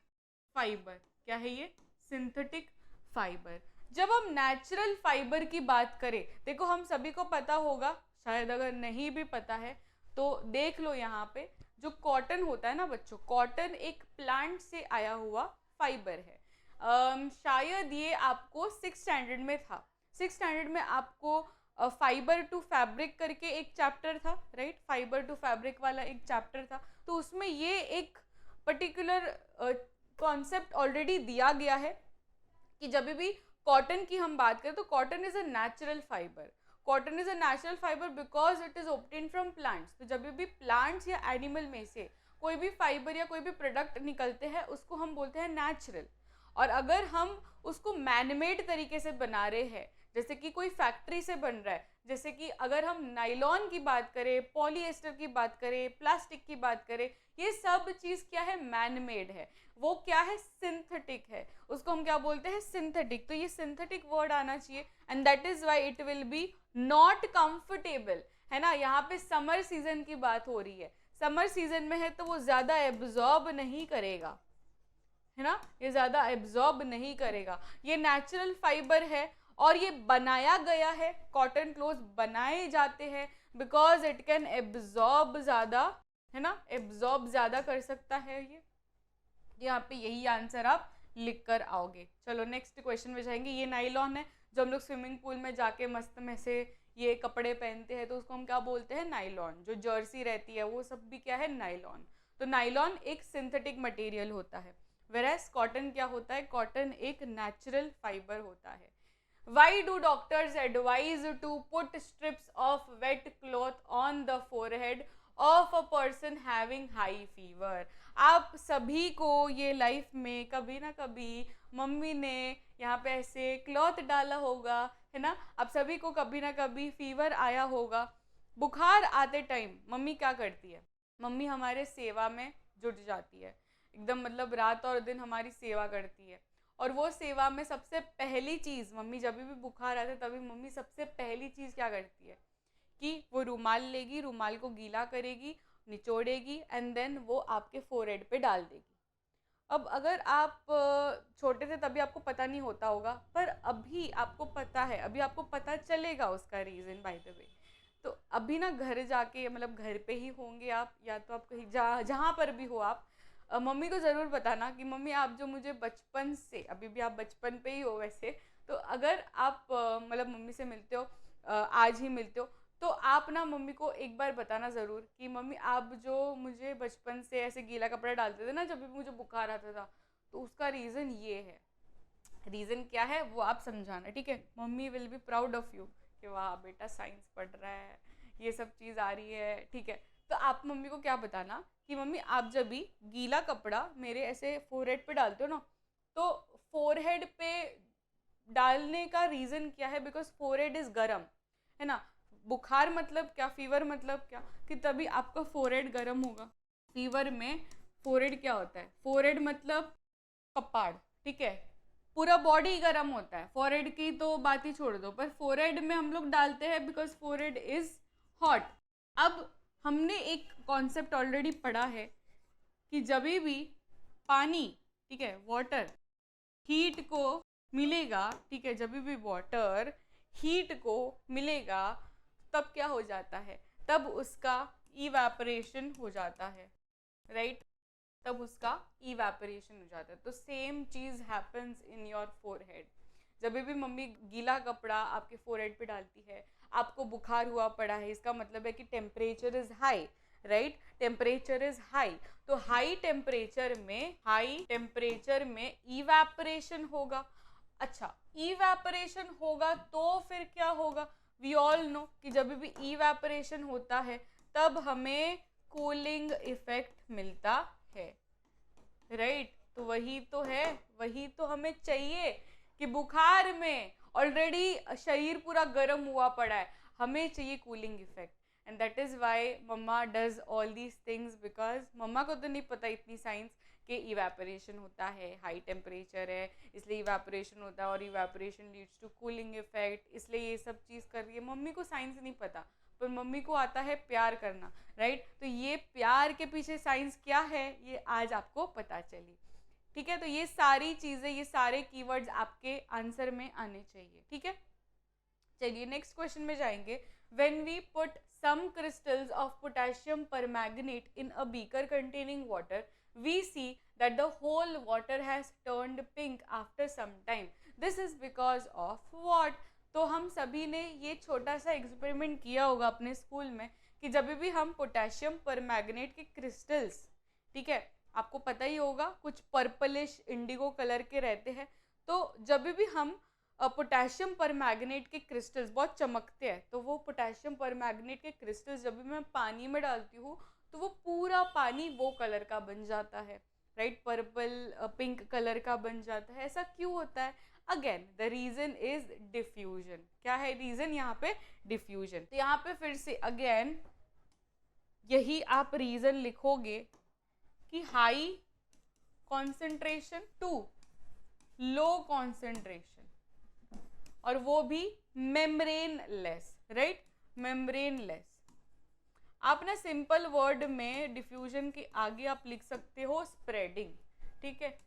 fibre. क्या है ये? Synthetic fibre. जब हम नेचुरल फाइबर की बात करें, देखो हम सभी को पता होगा, शायद अगर नहीं भी पता है तो देख लो, यहाँ पे जो कॉटन होता है ना बच्चों, कॉटन एक प्लांट से आया हुआ फाइबर है। शायद ये आपको 6th स्टैंडर्ड में था, 6th स्टैंडर्ड में आपको फाइबर टू फैब्रिक करके एक चैप्टर था, राइट, फाइबर टू फैब्रिक वाला एक चैप्टर था, तो उसमें ये एक पर्टिकुलर कॉन्सेप्ट ऑलरेडी दिया गया है कि जब भी कॉटन की हम बात करें तो cotton is a natural fibre. Cotton is a natural fibre because it is obtain from plants. तो जब भी प्लांट्स या एनिमल में से कोई भी फाइबर या कोई भी प्रोडक्ट निकलते हैं उसको हम बोलते हैं नेचुरल। और अगर हम उसको मैनमेड तरीके से बना रहे हैं, जैसे कि कोई फैक्ट्री से बन रहा है, जैसे कि अगर हम नाइलॉन की बात करें, पॉलीएस्टर की बात करें, प्लास्टिक की बात करें, ये सब चीज़ क्या है? मैनमेड है। वो क्या है? सिंथेटिक है। उसको हम क्या बोलते हैं? सिंथेटिक। तो ये सिंथेटिक वर्ड आना चाहिए, and that is why it will be not comfortable, है ना। यहाँ पे समर सीजन की बात हो रही है, समर सीजन में है तो वो ज़्यादा एब्जॉर्ब नहीं करेगा, है ना, ये ज़्यादा एब्जॉर्ब नहीं करेगा। ये नेचुरल फाइबर है और ये बनाया गया है, कॉटन क्लोथ बनाए जाते हैं बिकॉज इट कैन एब्जॉर्ब ज़्यादा, है ना, एब्जॉर्ब ज़्यादा कर सकता है ये। यहाँ पे यही आंसर आप लिख कर आओगे। चलो नेक्स्ट क्वेश्चन में जाएंगे। ये नाइलॉन है, जो हम लोग स्विमिंग पूल में जाके मस्त में से ये कपड़े पहनते हैं तो उसको हम क्या बोलते हैं? नाइलॉन। जो जर्सी रहती है वो सब भी क्या है? नाइलॉन। तो नाइलॉन एक सिंथेटिक मटेरियल होता है, वेरएस कॉटन क्या होता है? कॉटन एक नेचुरल फाइबर होता है। Why do doctors advise to put strips of wet cloth on the forehead of a person having high fever? आप सभी को ये लाइफ में कभी ना कभी मम्मी ने यहाँ पे ऐसे क्लॉथ डाला होगा, है ना। आप सभी को कभी ना कभी फीवर आया होगा। बुखार आते टाइम मम्मी क्या करती है? मम्मी हमारे सेवा में जुट जाती है, एकदम मतलब रात और दिन हमारी सेवा करती है। और वो सेवा में सबसे पहली चीज़ मम्मी, जब भी बुखार आता है तभी मम्मी सबसे पहली चीज़ क्या करती है कि वो रुमाल लेगी, रुमाल को गीला करेगी, निचोड़ेगी, एंड देन वो आपके फोरहेड पे डाल देगी। अब अगर आप छोटे थे तभी आपको पता नहीं होता होगा, पर अभी आपको पता है, अभी आपको पता चलेगा उसका रीज़न, बाय द वे। तो अभी ना घर जाके, मतलब घर पे ही होंगे आप, या तो आप कहीं जहाँ पर भी हो आप, मम्मी को ज़रूर बताना कि मम्मी आप जो मुझे बचपन से, अभी भी आप बचपन पे ही हो वैसे, तो अगर आप मतलब मम्मी से मिलते हो, आज ही मिलते हो, तो आप ना मम्मी को एक बार बताना ज़रूर कि मम्मी आप जो मुझे बचपन से ऐसे गीला कपड़ा डालते थे ना जब भी मुझे बुखार आता था, तो उसका रीज़न ये है। रीज़न क्या है वो आप समझाना, ठीक है। Mummy will be proud of you कि वाह बेटा साइंस पढ़ रहा है, ये सब चीज़ आ रही है, ठीक है। तो आप मम्मी को क्या बताना कि मम्मी आप जब भी गीला कपड़ा मेरे ऐसे फोरहेड पे डालते हो ना, तो फोरहेड पे डालने का रीज़न क्या है? बिकॉज फोरहेड इज़ गर्म, है ना। बुखार मतलब क्या, फीवर मतलब क्या, कि तभी आपका फोरहेड गर्म होगा। फीवर में फोरहेड क्या होता है, फोरहेड मतलब कपाड़, ठीक है, पूरा बॉडी गर्म होता है। फोरहेड की तो बात ही छोड़ दो, पर फोरहेड में हम लोग डालते हैं बिकॉज फोरहेड इज हॉट। अब हमने एक कॉन्सेप्ट ऑलरेडी पढ़ा है कि जब भी पानी, ठीक है, वाटर हीट को मिलेगा, ठीक है, जब भी वाटर हीट को मिलेगा तब क्या हो जाता है, तब उसका इवेपोरेशन हो जाता है, राइट, तब उसका इवेपोरेशन हो जाता है। तो सेम चीज हैपन्स इन योर फोरहेड। जब भी मम्मी गीला कपड़ा आपके फोरहेड पे डालती है, आपको बुखार हुआ पड़ा है, इसका मतलब है कि temperature is high, right, temperature is high. तो हाई टेम्परेचर में इवेपोरेशन होगा। अच्छा, इवेपोरेशन होगा तो फिर क्या होगा, वी ऑल नो कि जब भी इवेपोरेशन होता है तब हमें कूलिंग इफेक्ट मिलता है, राइट। तो वही तो है, वही तो हमें चाहिए कि बुखार में ऑलरेडी शरीर पूरा गर्म हुआ पड़ा है, हमें चाहिए cooling effect. And that is why mamma does all these things, because mamma को तो नहीं पता इतनी साइंस कि इवेपोरेशन होता है, हाई टेम्परेचर है इसलिए इवेपोरेशन होता है, और evaporation leads to cooling effect, इसलिए ये सब चीज़ कर रही है। मम्मी को साइंस नहीं पता, पर मम्मी को आता है प्यार करना, राइट। तो ये प्यार के पीछे साइंस क्या है ये आज आपको पता चली, ठीक है। तो ये सारी चीज़ें, ये सारे कीवर्ड्स आपके आंसर में आने चाहिए, ठीक है। चलिए नेक्स्ट क्वेश्चन में जाएंगे। When we put some crystals of potassium permanganate in a beaker containing water, we see that the whole water has turned pink after some time. This is because of what? तो हम सभी ने ये छोटा सा experiment किया होगा अपने स्कूल में कि जब भी हम पोटेशियम परमैंगनेट के क्रिस्टल्स, ठीक है, आपको पता ही होगा कुछ पर्पलिश इंडिगो कलर के रहते हैं, तो जब भी हम पोटेशियम परमैंगनेट के क्रिस्टल्स बहुत चमकते हैं, तो वो पोटेशियम परमैंगनेट के क्रिस्टल्स जब भी मैं पानी में डालती हूँ तो वो पूरा पानी वो कलर का बन जाता है, राइट, पर्पल पिंक कलर का बन जाता है। ऐसा क्यों होता है? Again the reason is diffusion. क्या है रीजन यहाँ पे? डिफ्यूजन। तो यहाँ पे फिर से अगेन यही आप रीजन लिखोगे कि high concentration to low concentration, और वो भी membrane less, right, membrane less. आप ना सिंपल वर्ड में डिफ्यूजन के आगे आप लिख सकते हो स्प्रेडिंग, ठीक है।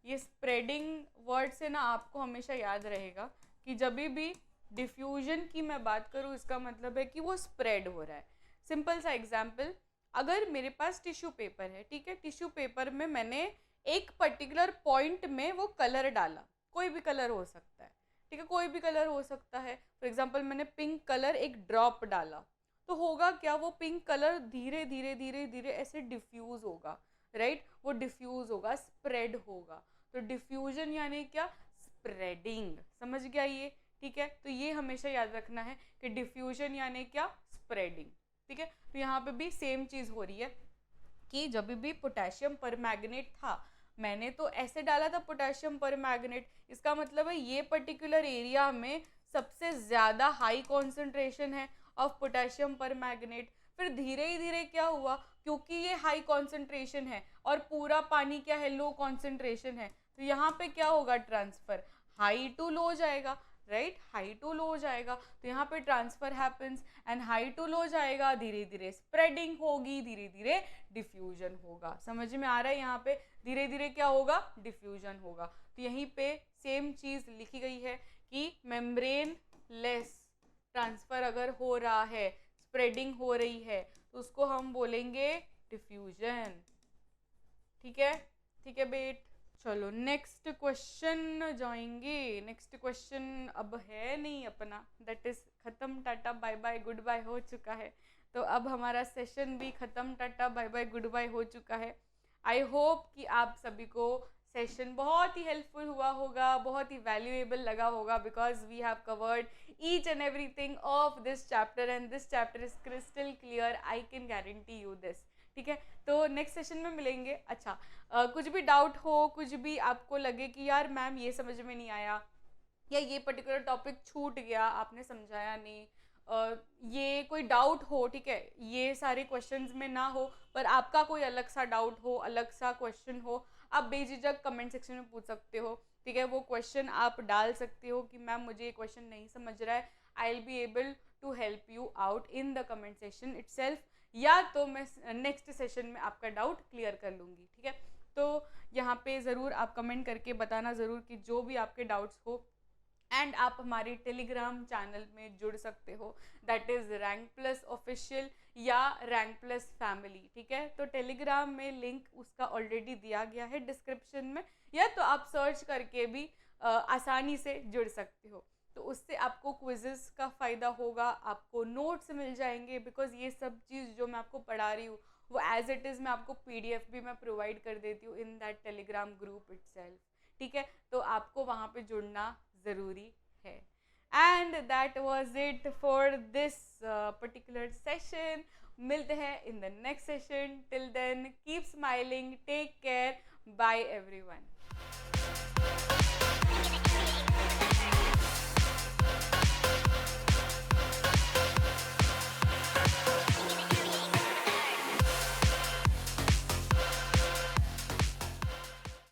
ये स्प्रेडिंग वर्ड से ना आपको हमेशा याद रहेगा कि जब भी डिफ्यूजन की मैं बात करूँ इसका मतलब है कि वो स्प्रेड हो रहा है। सिंपल सा एग्जाम्पल, अगर मेरे पास टिश्यू पेपर है, ठीक है, टिश्यू पेपर में मैंने एक पर्टिकुलर पॉइंट में वो कलर डाला, कोई भी कलर हो सकता है, ठीक है, कोई भी कलर हो सकता है। फॉर एग्जाम्पल मैंने पिंक कलर एक ड्रॉप डाला, तो होगा क्या, वो पिंक कलर धीरे धीरे धीरे धीरे ऐसे डिफ्यूज होगा, राइट, वो डिफ्यूज होगा, स्प्रेड होगा। तो डिफ्यूजन यानी क्या? स्प्रेडिंग। समझ गया ये? ठीक है, तो ये हमेशा याद रखना है कि डिफ्यूजन यानी क्या? स्प्रेडिंग, ठीक है। तो यहाँ पे भी सेम चीज हो रही है कि जब भी पोटेशियम परमैंगनेट था, मैंने तो ऐसे डाला था पोटेशियम परमैंगनेट, इसका मतलब है ये पर्टिकुलर एरिया में सबसे ज्यादा हाई कॉन्सेंट्रेशन है ऑफ पोटेशियम परमैंगनेट। फिर धीरे ही धीरे क्या हुआ, क्योंकि ये हाई कॉन्सेंट्रेशन है और पूरा पानी क्या है? लो कॉन्सेंट्रेशन है, तो यहाँ पे क्या होगा? ट्रांसफर, हाई टू लो जाएगा, राइट, हाई टू लो हो जाएगा, तो यहाँ पे transfer happens and high to low जाएगा, धीरे धीरे स्प्रेडिंग होगी, धीरे धीरे डिफ्यूजन होगा। समझ में आ रहा है? यहाँ पे धीरे धीरे क्या होगा? डिफ्यूजन होगा। तो यहीं पे सेम चीज लिखी गई है कि मेम्ब्रेन लेस ट्रांसफर अगर हो रहा है, स्प्रेडिंग हो रही है, तो उसको हम बोलेंगे डिफ्यूजन, ठीक है, ठीक है बेट। चलो नेक्स्ट क्वेश्चन जाएंगे। नेक्स्ट क्वेश्चन अब है नहीं अपना, दैट इज खत्म, tata bye bye goodbye हो चुका है। तो अब हमारा सेशन भी खत्म, tata bye bye goodbye हो चुका है। आई होप कि आप सभी को सेशन बहुत ही हेल्पफुल हुआ होगा, बहुत ही वैल्यूएबल लगा होगा, because we have covered each and everything of this chapter and this chapter is crystal clear, I can guarantee you this, ठीक है। तो नेक्स्ट सेशन में मिलेंगे। अच्छा, कुछ भी डाउट हो, कुछ भी आपको लगे कि यार मैम ये समझ में नहीं आया या ये पर्टिकुलर टॉपिक छूट गया, आपने समझाया नहीं, ये कोई डाउट हो, ठीक है, ये सारे क्वेश्चंस में ना हो, पर आपका कोई अलग सा डाउट हो, अलग सा क्वेश्चन हो, आप बेझिझक कमेंट सेक्शन में पूछ सकते हो, ठीक है। वो क्वेश्चन आप डाल सकते हो कि मैम मुझे ये क्वेश्चन नहीं समझ रहा है, I will be able to help you out in the comment section itself, या तो मैं नेक्स्ट सेशन में आपका डाउट क्लियर कर लूँगी, ठीक है। तो यहाँ पे ज़रूर आप कमेंट करके बताना ज़रूर कि जो भी आपके डाउट्स हो। एंड आप हमारे टेलीग्राम चैनल में जुड़ सकते हो, that is rank plus official या रैंक प्लस फैमिली, ठीक है। तो टेलीग्राम में लिंक उसका ऑलरेडी दिया गया है डिस्क्रिप्शन में, या तो आप सर्च करके भी आसानी से जुड़ सकते हो। तो उससे आपको क्विज़ेस का फ़ायदा होगा, आपको नोट्स मिल जाएंगे, बिकॉज ये सब चीज़ जो मैं आपको पढ़ा रही हूँ वो एज इट इज़ मैं आपको पीडीएफ भी मैं प्रोवाइड कर देती हूँ in that Telegram group itself, ठीक है। तो आपको वहाँ पे जुड़ना ज़रूरी है। And that was it for this particular session. मिलते हैं in the next session, till then keep smiling, take care, bye everyone.